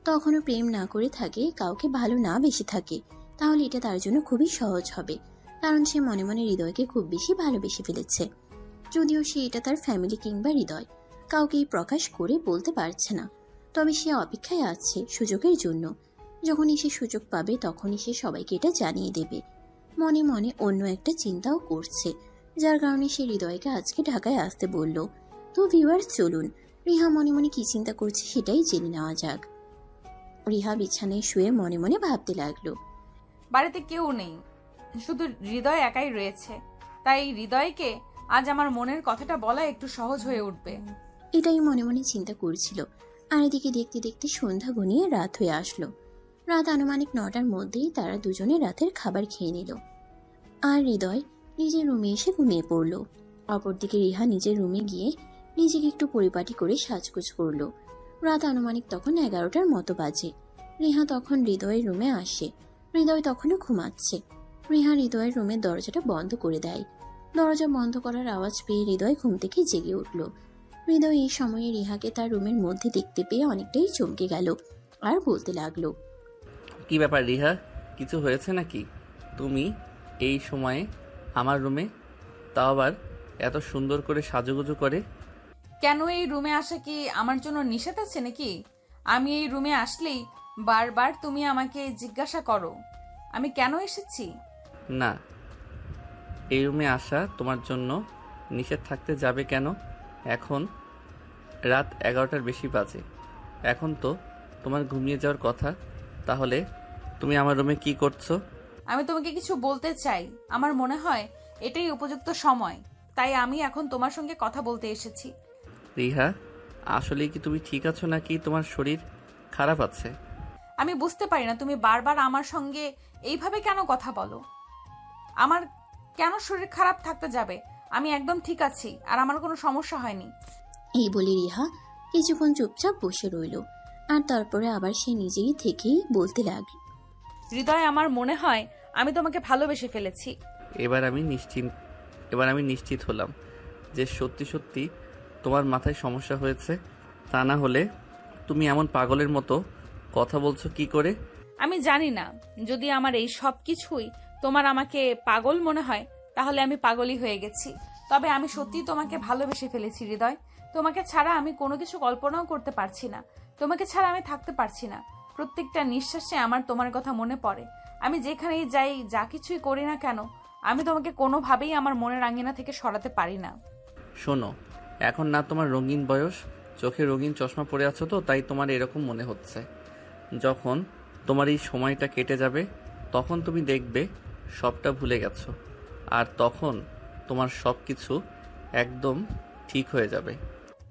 তখনও প্রেম না করে থাকে, কাউকে ভালো না বেশি থাকে, তাহলে এটা তার জন্য খুবই সহজ হবে, কারণ সে মনে মনে হৃদয়কে খুব বেশি ভালোবেসে ফেলেছে। যদিও সে এটা তার ফ্যামিলি কিংবা হৃদয় কাউকেই প্রকাশ করে বলতে পারছে না, তবে সে অপেক্ষায় আছে সুযোগের জন্য। যখনই সে সুযোগ পাবে তখনই সে সবাইকে এটা জানিয়ে দেবে। মনে মনে অন্য একটা চিন্তাও করছে, যার কারণে সে হৃদয়কে আজকে ঢাকায় আসতে বলল। তো ভিউয়ার্স, চলুন রিহা মনে মনে কি চিন্তা করছে সেটাই জেনে নেওয়া যাক। রিহা বিছানায় শুয়ে মনে মনে ভাবতে লাগলো, বাড়িতে কেউ নেই, শুধু হৃদয় একাই রয়েছে, তাই হৃদয়কে আজ আমার মনের কথাটা বলা একটু সহজ হয়ে উঠবে। এটাই মনে মনে চিন্তা করছিল। আর এদিকে দেখতে দেখতে সন্ধ্যা ঘনিয়ে রাত হয়ে আসলো। রাত আনুমানিক 9টার মধ্যেই তারা দুজনে রাতের খাবার খেয়ে নিল আর হৃদয় নিজের রুমে এসে ঘুমিয়ে পড়ল। অপরদিকে রিহা নিজের রুমে গিয়ে নিজেকে একটু পরিপাটি করে সাজগোজ করলো। রাত আনুমানিক তখন 11টার মতো বাজে। রিহা তখন হৃদয়ের রুমে আসে। হৃদয় তখনও ঘুমাচ্ছে। রিহা হৃদয়ের রুমের দরজাটা বন্ধ করে দেয়। দরজা বন্ধ করার আওয়াজ পেয়ে হৃদয় ঘুম থেকে জেগে উঠল। হৃদয় এই সময়ে রিহাকে তার রুমের মধ্যে দেখতে পেয়ে অনেকটাই চমকে গেল আর বলতে লাগলো, কি ব্যাপার রিহা, কিছু হয়েছে নাকি? তুমি এই সময়ে আমার রুমে, তাও আবার এত সুন্দর করে সাজুগুজু করে? কেন এই রুমে আসা কি আমার জন্য নিষেধ আছে নাকি? আমি এই রুমে আসলেই বারবার তুমি আমাকে জিজ্ঞাসা করো আমি কেন এসেছি। না, এই রুমে আসা তোমার জন্য নিষেধ থাকতে যাবে কেন? এখন রাত 11টার বেশি বাজে, এখন তো তোমার ঘুমিয়ে যাওয়ার কথা। তাহলে তুমি আমার রুমে কি করছো? আমি তোমাকে কিছু বলতে চাই, আমার মনে হয় এটাই উপযুক্ত সময়, তাই আমি এখন তোমার সঙ্গে কথা বলতে এসেছি। রিহা, আসলে কি তুমি ঠিক আছো নাকি তোমার শরীর খারাপ আছে? আমি বুঝতে পারি না তুমি বারবার আমার সঙ্গে এইভাবে কেন কথা বলো। আমার কেন শরীর খারাপ থাকতে যাবে? আমি একদম ঠিক আছি আর আমার কোনো সমস্যা হয়নি। এই বলে রিহা কিছুক্ষণ চুপচাপ বসে রইল আর তারপরে আবার সে নিজেই থেকেই বলতে লাগল, হৃদয়, আমার মনে হয় আমি তোমাকে ভালোবেসে ফেলেছি। এবার আমি নিশ্চিত হলাম যে সত্যি সত্যি তোমার মাথায় সমস্যা হয়েছে, তা না হলে তুমি এমন পাগলের মতো কথা বলছো কি করে? আমি জানি না, যদি আমার এই সব কিছুই তোমার আমাকে পাগল মনে হয় তাহলে আমি পাগলই হয়ে গেছি। তবে আমি সত্যিই তোমাকে ভালোবেসে ফেলেছি হৃদয়। তোমাকে ছাড়া আমি কোনো কিছু কল্পনাও করতে পারছি না। তোমাকে ছাড়া আমি থাকতে পারছি না। প্রত্যেকটা নিঃশ্বাসে আমার তোমার কথা মনে পড়ে। আমি যেখানেই যাই, যা কিছুই করি না কেন, আমি তোমাকে কোনোভাবেই আমার মনের আঙ্গিনা থেকে সরাতে পারি না। শোনো, এখন না তোমার রঙিন বয়স, চোখে রঙিন চশমা পরে আছো তো তাই তোমার এরকম মনে হচ্ছে। যখন তোমার এই সময়টা কেটে যাবে তখন তুমি দেখবে সবটা ভুলে গেছো, আর তখন তোমার সব কিছু একদম ঠিক হয়ে যাবে।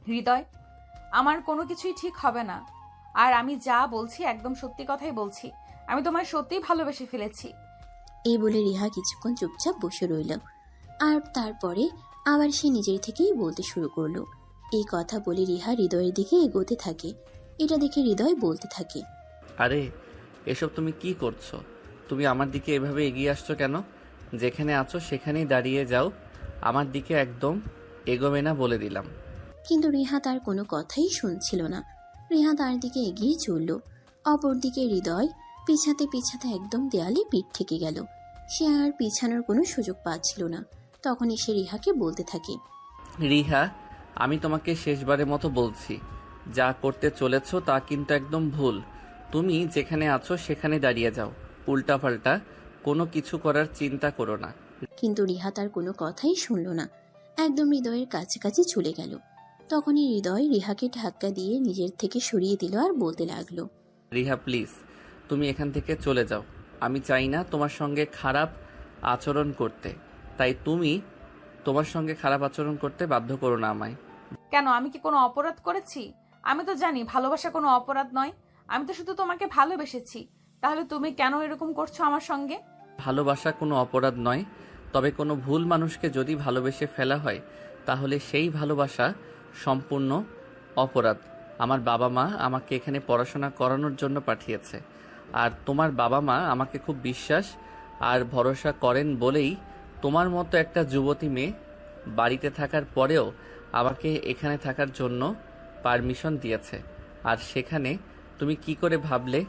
হৃদয়, আমার কোনো কিছুই ঠিক হবে না। আর আমি যা বলছি একদম সত্যি কথাই বলছি। আমি তোমায় সত্যিই ভালোবেসে ফেলেছি। এই বলে রিহা কিছুক্ষণ চুপচাপ বসে রইল, আর তারপরে আবার সে নিজের থেকেই বলতে শুরু করলো। এই কথা বলে রিহা হৃদয়ের দিকে এগোতে থাকে। এটা দেখে হৃদয় বলতে থাকে, আরে এসব তুমি কি করছো? তুমি আমার দিকে এভাবে এগিয়ে আসছো কেন? যেখানে আছো সেখানেই দাঁড়িয়ে যাও, আমার দিকে একদম এগোবে না বলে দিলাম। কিন্তু রিহা তার কোনো কথাই শুনছিল না। রিহা তার দিকে এগিয়ে চলল। অপরদিকে হৃদয় পিছাতে পিছাতে একদম দেয়ালে পিঠ ঠেকে গেল। সে আর পিছানোর কোনো সুযোগ পাচ্ছিল না। তখনই সে রিহাকে বলতে থাকে, রিহা, আমি তোমাকে শেষবারের মতো বলছি, যা করতে চলেছো তা কিন্তু একদম ভুল। তুমি যেখানে আছো সেখানে দাঁড়িয়ে যাও, উল্টাপাল্টা কোনো কিছু করার চিন্তা করো না। কিন্তু রিহা তার কোনো কথাই শুনল না। একদম হৃদয়ের কাছাকাছি চলে গেল। তখনই হৃদয় রিহাকে ধাক্কা দিয়ে নিজের থেকে সরিয়ে দিল আর বলতে লাগলো, রিহা প্লিজ, তুমি এখান থেকে চলে যাও। আমি চাই না তোমার সঙ্গে খারাপ আচরণ করতে, তাই তুমি তোমার সঙ্গে খারাপ আচরণ করতে বাধ্য করো না আমায়। কেন, আমি কি কোনো অপরাধ করেছি? আমি তো জানি ভালোবাসা কোনো অপরাধ নয়। আমি তো শুধু তোমাকে ভালোবেসেছি। তাহলে তুমি কেন এরকম করছো আমার সঙ্গে? ভালোবাসা কোনো অপরাধ নয়, তবে কোনো ভুল মানুষকে যদি ভালোবেসে ফেলা হয় তাহলে সেই ভালোবাসা সম্পূর্ণ অপরাধ। আমার বাবা মা আমাকে এখানে পড়াশোনা করানোর জন্য পাঠিয়েছে, আর তোমার বাবা মা আমাকে খুব বিশ্বাস আর ভরসা করেন বলেই তোমার মতো একটা যুবতী মেয়ে বাড়িতে থাকার পরেও আমাকে এখানে থাকার জন্য পারমিশন দিয়েছে। আর সেখানে তুমি কি করে ভাবলে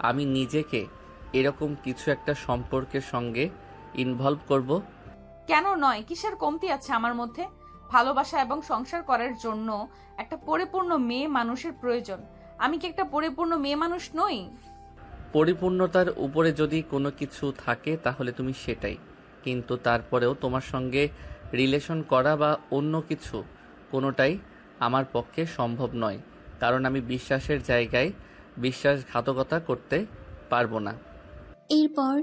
আমি নিজেকে এরকম কিছু একটা সম্পর্কের সঙ্গে ইনভলভ করব? কেন নয়? কিসের কমতি আছে আমার মধ্যে? ভালোবাসা এবং সংসার করার জন্য একটা পরিপূর্ণ মেয়ে মানুষের প্রয়োজন। আমি কি একটা পরিপূর্ণ মেয়ে মানুষ নই? পরিপূর্ণতার উপরে যদি কোনো কিছু থাকে তাহলে তুমি সেটাই, কিন্তু তারপরেও তোমার সঙ্গে রিলেশন করা বা অন্য কিছু কোনোটাই আমার পক্ষে সম্ভব নয়, কারণ আমি বিশ্বাসের জায়গায় বিশ্বাসঘাতকতা করতে পারবো না। এরপর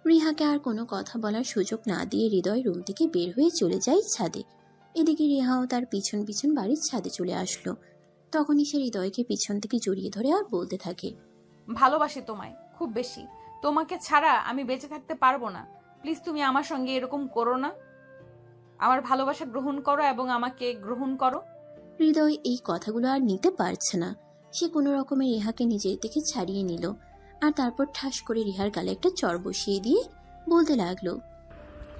রিহাকে আর কোনো কথা বলার সুযোগ না দিয়ে হৃদয় রুম থেকে বের হয়ে চলে যায় ছাদে। এদিকে রিহাও তার পিছন পিছন বাড়ির ছাদে চলে আসলো। তখনই সে হৃদয়কে পিছন থেকে জড়িয়ে ধরে আর বলতে থাকে, ভালোবাসি তোমায় খুব বেশি। তোমাকে ছাড়া আমি বেঁচে থাকতে পারবো না। প্লিজ তুমি আমার সঙ্গে এরকম করো না। আমার ভালোবাসা গ্রহণ করো এবং আমাকে গ্রহণ করো। হৃদয় এই কথাগুলো আর নিতে পারছে না। সে কোনো রকমে রিহাকে নিজের থেকে ছাড়িয়ে নিল, আর তারপর ঠাস করে রিহার গালে একটা চর বসিয়ে দিয়ে বলতে লাগলো,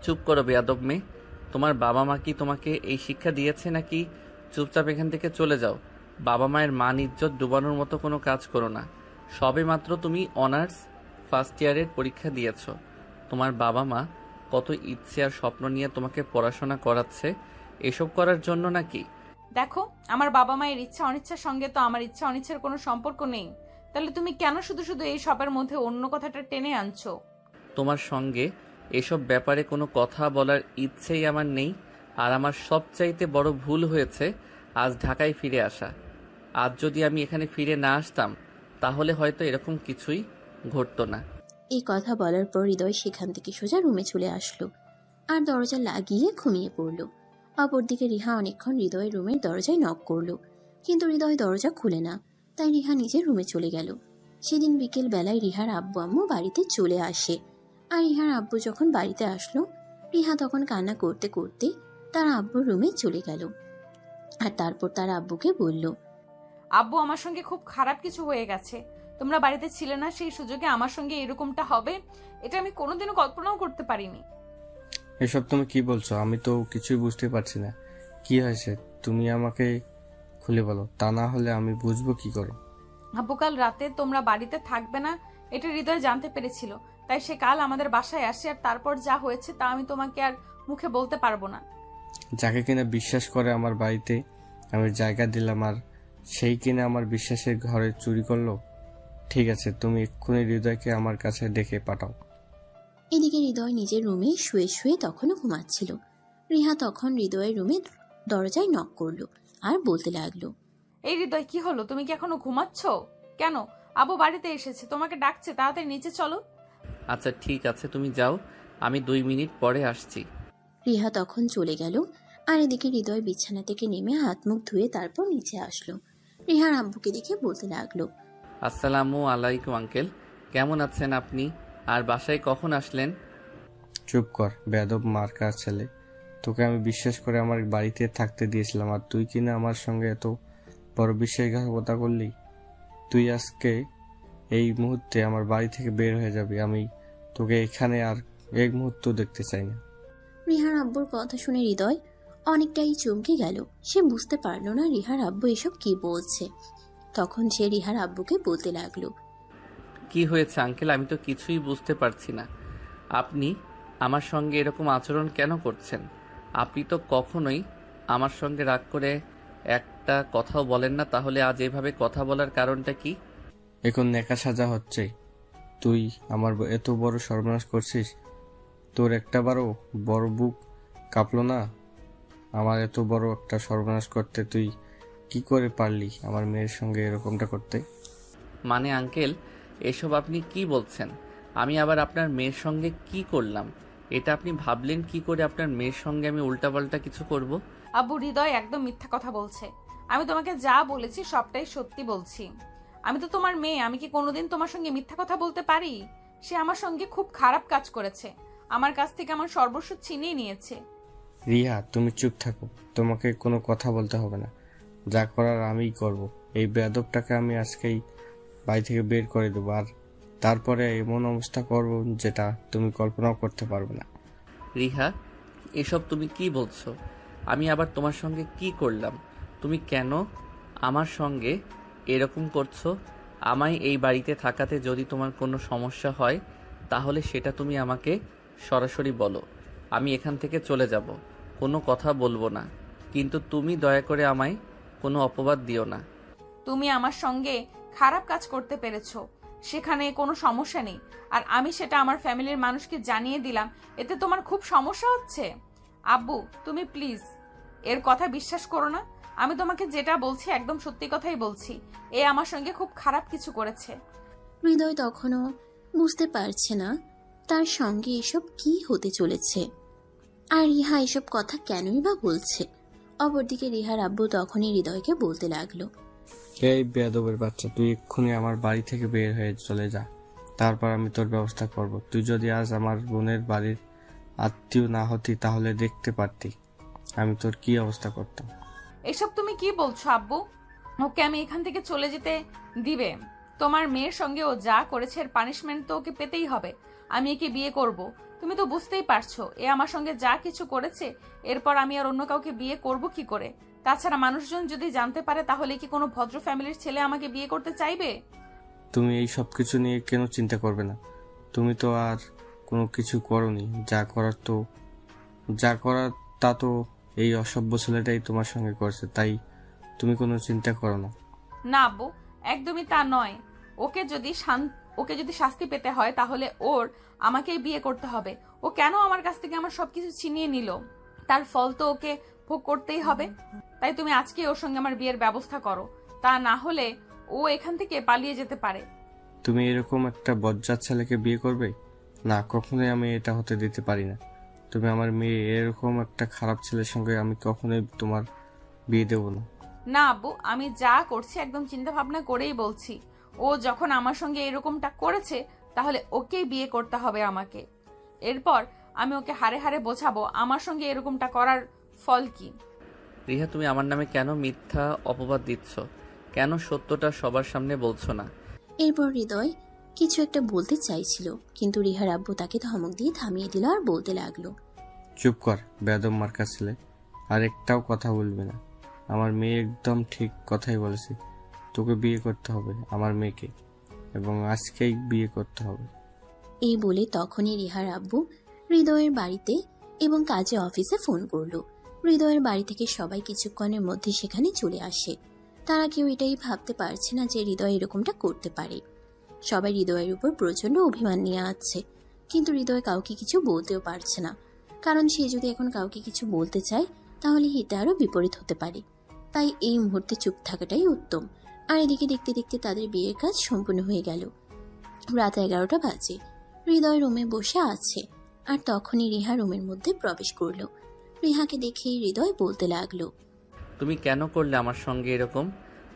চুপ করো বেয়াদব মেয়ে। তোমার বাবা মা কি তোমাকে এই শিক্ষা দিয়েছে নাকি? চুপচাপ এখান থেকে চলে যাও। বাবা মায়ের মান ইজ্জত ডুবানোর মতো কোনো কাজ করো না। সবে মাত্র তুমি অনার্স ফার্স্ট ইয়ারের পরীক্ষা দিয়েছ। তোমার বাবা মা কত ইচ্ছে আর স্বপ্ন নিয়ে তোমাকে পড়াশোনা করাচ্ছে, এসব করার জন্য নাকি? দেখো, আমার বাবা মায়ের ইচ্ছা অনিচ্ছার সঙ্গে তো আমার ইচ্ছা অনিচ্ছার কোনো সম্পর্ক নেই। তাহলে তুমি কেন শুধু শুধু এই সবের মধ্যে অন্য কথাটা টেনে আনছো? তোমার সঙ্গে এসব ব্যাপারে কোনো কথা বলার ইচ্ছেই আমার নেই। আর আমার সবচাইতে বড় ভুল হয়েছে আজ ঢাকায় ফিরে আসা। আজ যদি আমি এখানে ফিরে না আসতাম তাহলে হয়তো এরকম কিছুই ঘটতো না। এই কথা বলার পর হৃদয় সেখান থেকে সোজা রুমে চলে আসলো আর দরজা লাগিয়ে ঘুমিয়ে পড়ল। অপরদিকে রিহা অনেকক্ষণ হৃদয়ের রুমের দরজায় নক করলো, কিন্তু হৃদয় দরজা খুলে না। তাই রিহা নিজের রুমে চলে গেল। সেদিন বিকেল বেলায় রিহার আব্বু আম্মু বাড়িতে চলে আসে। আর রিহার আব্বু যখন বাড়িতে আসলো, রিহা তখন কান্না করতে করতে তার আব্বুর রুমে চলে গেল। আর তারপর তার আব্বুকে বলল, আব্বু, আমার সঙ্গে খুব খারাপ কিছু হয়ে গেছে। তোমরা বাড়িতে ছিলে না, সেই সুযোগে আমার সঙ্গে এরকমটা হবে এটা আমি কোনোদিনও কল্পনাও করতে পারিনি। এসব তুমি কি বলছো? আমি তো কিছুই বুঝতে পারছি না। কি হয়েছে তুমি আমাকে খুলে বলো, তা না হলে আমি বুঝবো কি করে। আব্বু, কাল রাতে তোমরা বাড়িতে থাকবে না এটা হৃদয় জানতে পেরেছিল, তাই সে কাল আমাদের বাসায় আসে। আর তারপর যা হয়েছে তা আমি তোমাকে আর মুখে বলতে পারবো না। যাকে কিনা বিশ্বাস করে আমার বাড়িতে আমি জায়গা দিলাম, আর সেই কিনা আমার বিশ্বাসের ঘরে চুরি করলো। ঠিক আছে, তুমি এক্ষুনি হৃদয়কে আমার কাছে ডেকে পাঠাও। এদিকে হৃদয় নিজের রুমে শুয়ে শুয়ে তখনও ঘুমাচ্ছিল। রিহা তখন হৃদয়ের রুমে দরজায় নক করলো আর বলতে লাগলো, এই হৃদয়, কি হলো? তুমি কি এখনো ঘুমাচ্ছ? কেন? আবু বাড়িতে এসেছে, তোমাকে ডাকছে, তাড়াতাড়ি নিচে চলো। আচ্ছা ঠিক আছে, তুমি যাও, আমি 2 মিনিট পরে আসছি। রিহা তখন চলে গেল। আর এদিকে হৃদয় বিছানা থেকে নেমে হাত মুখ ধুয়ে তারপর নিচে আসলো। রিহার আব্বুকে দেখে বলতে লাগলো, আসসালামু আলাইকুম আঙ্কেল, কেমন আছেন আপনি? আর বাসায় কখন আসলেন? চুপ কর বেয়াদব মার্কা ছেলে, তোকে আমি বিশ্বাস করে আমার বাড়িতে থাকতে দিয়েছিলাম, আর তুই কিনা আমার সঙ্গে এত বড় বিশ্বাসঘাতকতা করলি। তুই আজকে এই মুহূর্তে আমার বাড়ি থেকে বের হয়ে যাবি। আমি তোকে এখানে আর এক মুহূর্ত দেখতে চাই না। রিহার আব্বুর কথা শুনে হৃদয় অনেকটাই চমকে গেল। সে বুঝতে পারলো না রিহার আব্বু এসব কি বলছে। তখন সে রিহার আব্বুকে বলতে লাগলো, কি হয়েছে আঙ্কেল? আমি তো কিছুই বুঝতে পারছি না। আপনি আমার সঙ্গে এরকম আচরণ কেন করছেন? আপনি তো কখনোই আমার সঙ্গে রাগ করে একটা কথাও বলেন না, তাহলে আজ এভাবে কথা বলার কারণটা কি? এখন নেকা সাজা হচ্ছে। তুই আমার এত বড় সর্বনাশ করছিস, তোর একটা বড় বুক কাঁপলো না আমার এত বড় একটা সর্বনাশ করতে? তুই কি করে পারলি আমার মেয়ের সঙ্গে এরকমটা করতে? মানে আঙ্কেল, এসব আপনি কি বলছেন? আমি আবার আপনার মেয়ের সঙ্গে কি করলাম? এটা আপনি ভাবলেন কি করে আপনার মেয়ের সঙ্গে আমি উল্টাপাল্টা কিছু করব? আব্বু, হৃদয় একদম মিথ্যা কথা বলছে। আমি তোমাকে যা বলেছি সবটাই সত্যি বলছি। আমি তো তোমার মেয়ে, আমি কি কোনোদিন তোমার সঙ্গে মিথ্যা কথা বলতে পারি? সে আমার সঙ্গে খুব খারাপ কাজ করেছে, আমার কাছ থেকে আমার সর্বস্ব ছিনিয়ে নিয়েছে। রিয়া, তুমি চুপ থাকো, তোমাকে কোনো কথা বলতে হবে না। যা করার আমিই করব। এই বেয়াদবটাকে আমি আজকেই বাড়ি থেকে বের করে দেবো, আর তারপরে এমন অবস্থা করব যেটা তুমি কল্পনাও করতে পারবে না। রিহা, এসব তুমি কি বলছো? আমি আবার তোমার সঙ্গে কি করলাম? তুমি কেন আমার সঙ্গে এরকম করছো? আমায় এই বাড়িতে থাকাতে যদি তোমার কোনো সমস্যা হয় তাহলে সেটা তুমি আমাকে সরাসরি বলো, আমি এখান থেকে চলে যাব, কোনো কথা বলবো না। কিন্তু তুমি দয়া করে আমায় কোনো অপবাদ দিও না। তুমি আমার সঙ্গে খারাপ কাজ করতে পেরেছো, সেখানে কোনো সমস্যা নেই, আর আমি সেটা আমার ফ্যামিলির মানুষকে জানিয়ে দিলাম, এতে তোমার খুব সমস্যা হচ্ছে। আব্বু, তুমি প্লিজ এর কথা বিশ্বাস করো না। আমি তোমাকে যেটা বলছি একদম সত্যি কথাই বলছি। এ আমার সঙ্গে খুব খারাপ কিছু করেছে। হৃদয় তখনও বুঝতে পারছে না তার সঙ্গে এসব কি হতে চলেছে, আর রিহা এসব কথা কেনই বা বলছে। অপরদিকে রিহার আব্বু তখনই হৃদয়কে বলতে লাগলো, এই বেয়াদবের বাচ্চা, তুই এক্ষুনি আমার বাড়ি থেকে বের হয়ে চলে যা, তারপর আমি তোর ব্যবস্থা করব। তুই যদি আজ আমার বোনের বাড়ির আত্মীয় না হতি তাহলে দেখতে পারতি আমি তোর কি অবস্থা করতাম। এসব তুমি কি বলছো আব্বু? ওকে আমি এখান থেকে চলে যেতে দিবে? তোমার মেয়ের সঙ্গে ও যা করেছে এর পানিশমেন্ট তো ওকে পেতেই হবে। আমি একে বিয়ে করব, তুমি তো বুঝতেই পারছো। এ আমার সঙ্গে যা কিছু করেছে, এরপর আমি আর অন্য কাউকে বিয়ে করব কি করে? তাছাড়া মানুষজন যদি জানতে পারে তাহলে কি কোনো ভদ্র ফ্যামিলির ছেলে আমাকে বিয়ে করতে চাইবে? তুমি এই সব কিছু নিয়ে কেন চিন্তা করবে না? তুমি তো আর কোনো কিছু করনি। যা করার তা তো এই অসভ্য ছেলেটাই তোমার সঙ্গে করছে, তাই তুমি কোনো চিন্তা করো না। না আব্বু, একদমই তা নয়। ওকে যদি শাস্তি পেতে হয় তাহলে ওর আমাকেই বিয়ে করতে হবে। ও কেন আমার কাছ থেকে আমার সবকিছু ছিনিয়ে নিল, তার ফল তো ওকে ভোগ করতেই হবে। তাই তুমি আজকে ওর সঙ্গে আমার বিয়ের ব্যবস্থা করো, তা না হলে ও এখান থেকে পালিয়ে যেতে পারে। তুমি এরকম একটা বজ্জাত ছেলেকে বিয়ে করবে? না, কখনোই আমি এটা হতে দিতে পারি না। তুমি আমার মেয়ে, এরকম একটা খারাপ ছেলের সঙ্গে আমি কখনোই তোমার বিয়ে দেব না। না আব্বু, আমি যা করছি একদম চিন্তা ভাবনা করেই বলছি। ও যখন আমার সঙ্গে এরকমটা করেছে তাহলে ওকেই বিয়ে করতে হবে আমাকে। এরপর আমি ওকে হারে হারে বোঝাবো আমার সঙ্গে এরকমটা করার ফল কি। রিহা, তুমি আমার নামে কেন মিথ্যা অপবাদ দিচ্ছ? কেন সত্যটা সবার সামনে বলছো না? এরপর হৃদয় কিছু একটা বলতে চাইছিল, কিন্তু রিহার আব্বু তাকে ধমক দিয়ে থামিয়ে দিল আর বলতে লাগলো, চুপ কর বেয়াদব মার্কা ছেলে, আর একটাও কথা বলবে না। আমার মেয়ে একদম ঠিক কথাই বলেছে, তোকে বিয়ে করতে হবে আমার মেয়েকে, এবং আজকেই বিয়ে করতে হবে। এই বলে তখনই রিহার আব্বু হৃদয়ের বাড়িতে এবং কাজে অফিসে ফোন করলো। হৃদয়ের বাড়ি থেকে সবাই কিছুক্ষণের মধ্যে সেখানে চলে আসে। তারা কেউ এটাই ভাবতে পারছে না যে হৃদয় এরকমটা করতে পারে। সবাই হৃদয়ের উপর প্রচন্ড অভিমান নিয়ে আসছে, কিন্তু হৃদয় কাউকে কিছু বলতেও পারছে না, কারণ সে যদি এখন কাউকে কিছু বলতে চায় তাহলে হিতে আরো বিপরীত হতে পারে। তাই এই মুহূর্তে চুপ থাকাটাই উত্তম। আর এদিকে দেখতে দেখতে তাদের বিয়ের কাজ সম্পূর্ণ হয়ে গেল। রাত 11টা বাজে। হৃদয় রুমে বসে আছে, আর তখনই রিহা রুমের মধ্যে প্রবেশ করলো। রিহাকে দেখেই হৃদয় বলতে লাগলো, তুমি কেন করলে আমার সঙ্গে এরকম?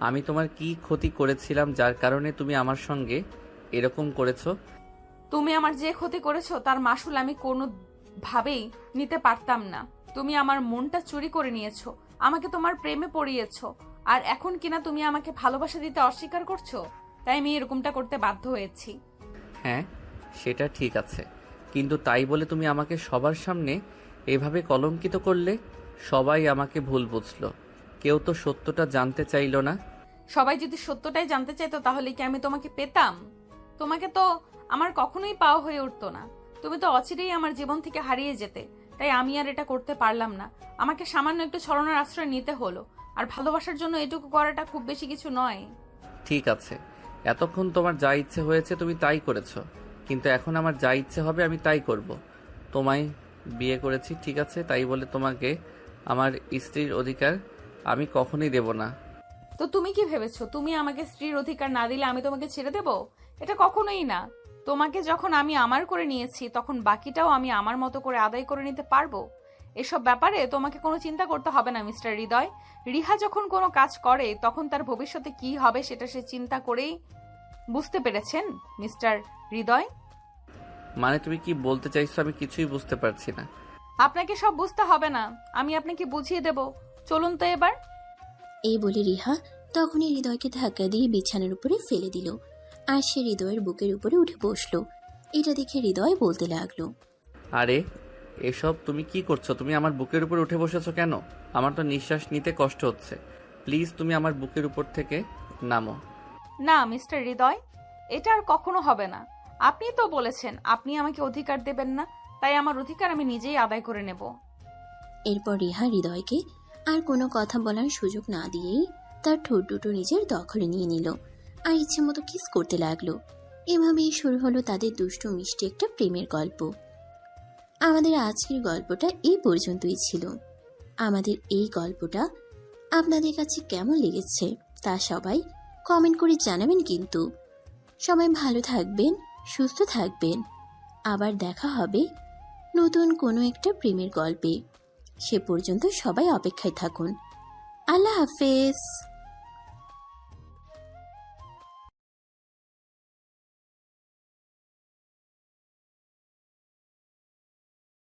আমি তোমার কি ক্ষতি করেছিলাম যার কারণে তুমি আমার সঙ্গে এরকম করেছো? তুমি আমার যে ক্ষতি করেছো তার মাসুল আমি কোনোভাবেই নিতে পারতাম না। তুমি আমার মনটা চুরি করে নিয়েছো, আমাকে তোমার প্রেমে পড়িয়েছো, আর এখন কিনা তুমি আমাকে ভালোবাসা দিতে অস্বীকার করছো। তাই আমি এরকমটা করতে বাধ্য হয়েছি। হ্যাঁ, সেটা ঠিক আছে, কিন্তু তাই বলে তুমি আমাকে সবার সামনে এভাবে কলঙ্কিত করলে। সবাই আমাকে ভুল বুঝলো, কেউ তো সত্যটা জানতে চাইলো না। সবাই যদি সত্যটাই জানতে চাইতো তাহলে কি আমি তোমাকে পেতাম? তোমাকে তো আমার কখনোই পাওয়া হয়ে উঠতো না। তুমি তো অচিরেই আমার জীবন থেকে হারিয়ে যেতে। তাই আমি আর এটা করতে পারলাম না। আমাকে সামান্য একটু ছলনার আশ্রয় নিতে হলো। আর ভালোবাসার জন্য এটুকু করাটা খুব বেশি কিছু নয়। ঠিক আছে, এতক্ষণ তোমার যা ইচ্ছে হয়েছে তুমি তাই করেছো, কিন্তু এখন আমার যা ইচ্ছে হবে আমি তাই করব। তোমায় বিয়ে করেছি, ঠিক আছে, তাই বলে তোমাকে আমার স্ত্রীর অধিকার আমি কখনোই দেব না। তো তুমি কি ভেবেছো তুমি আমাকে স্ত্রীর অধিকার না দিলে আমি তোমাকে ছেড়ে দেব? এটা কখনোই না। তোমাকে যখন আমি আমার করে নিয়েছি তখন বাকিটাও আমি আমার মতো করে আদায় করে নিতে পারবো। এসব ব্যাপারে তোমাকে কোনো চিন্তা করতে হবে না মিস্টার হৃদয়। রিহা যখন কোনো কাজ করে তখন তার ভবিষ্যতে কি হবে সেটা সে চিন্তা করেই বুঝতে পেরেছেন মিস্টার হৃদয়। মানে তুমি কি বলতে চাইছো আমি কিছুই বুঝতে পারছি না। আপনাকে সব বুঝতে হবে না, আমি আপনাকে বুঝিয়ে দেব। চলুন তো এবার। এই বলে রিহা তখনই হৃদয়কে ধাক্কা দিয়ে বিছানার উপরে ফেলে দিল, আর সে হৃদয়ের বুকের উপরে উঠে বসলো। এটা দেখে হৃদয় বলতে লাগলো, আরে এসব তুমি কি করছো? তুমি আমার বুকের উপর উঠে বসেছো কেন? আমার তো নিঃশ্বাস নিতে কষ্ট হচ্ছে। প্লিজ তুমি আমার বুকের উপর থেকে নামো। না মিস্টার হৃদয়, এটা আর কখনো হবে না। আপনি তো বলেছেন আপনি আমাকে অধিকার দেবেন না, তাই আমার অধিকার আমি নিজেই আদায় করে নেব। এরপর রিহা হৃদয়কে আর কোনো কথা বলার সুযোগ না দিয়েই তার ঠোঁট দুটো নিজের দখলে নিয়ে নিল, আর ইচ্ছে মতো কিস করতে লাগলো। এভাবেই শুরু হলো তাদের দুষ্টু মিষ্টি একটা প্রেমের গল্প। আমাদের আজকের গল্পটা এই পর্যন্তই ছিল। আমাদের এই গল্পটা আপনাদের কাছে কেমন লেগেছে তা সবাই কমেন্ট করে জানাবেন। কিন্তু সবাই ভালো থাকবেন, সুস্থ থাকবেন। আবার দেখা হবে নতুন কোনো একটা প্রেমের গল্পে। সে পর্যন্ত সবাই অপেক্ষায় থাকুন। আল্লাহ হাফেজ।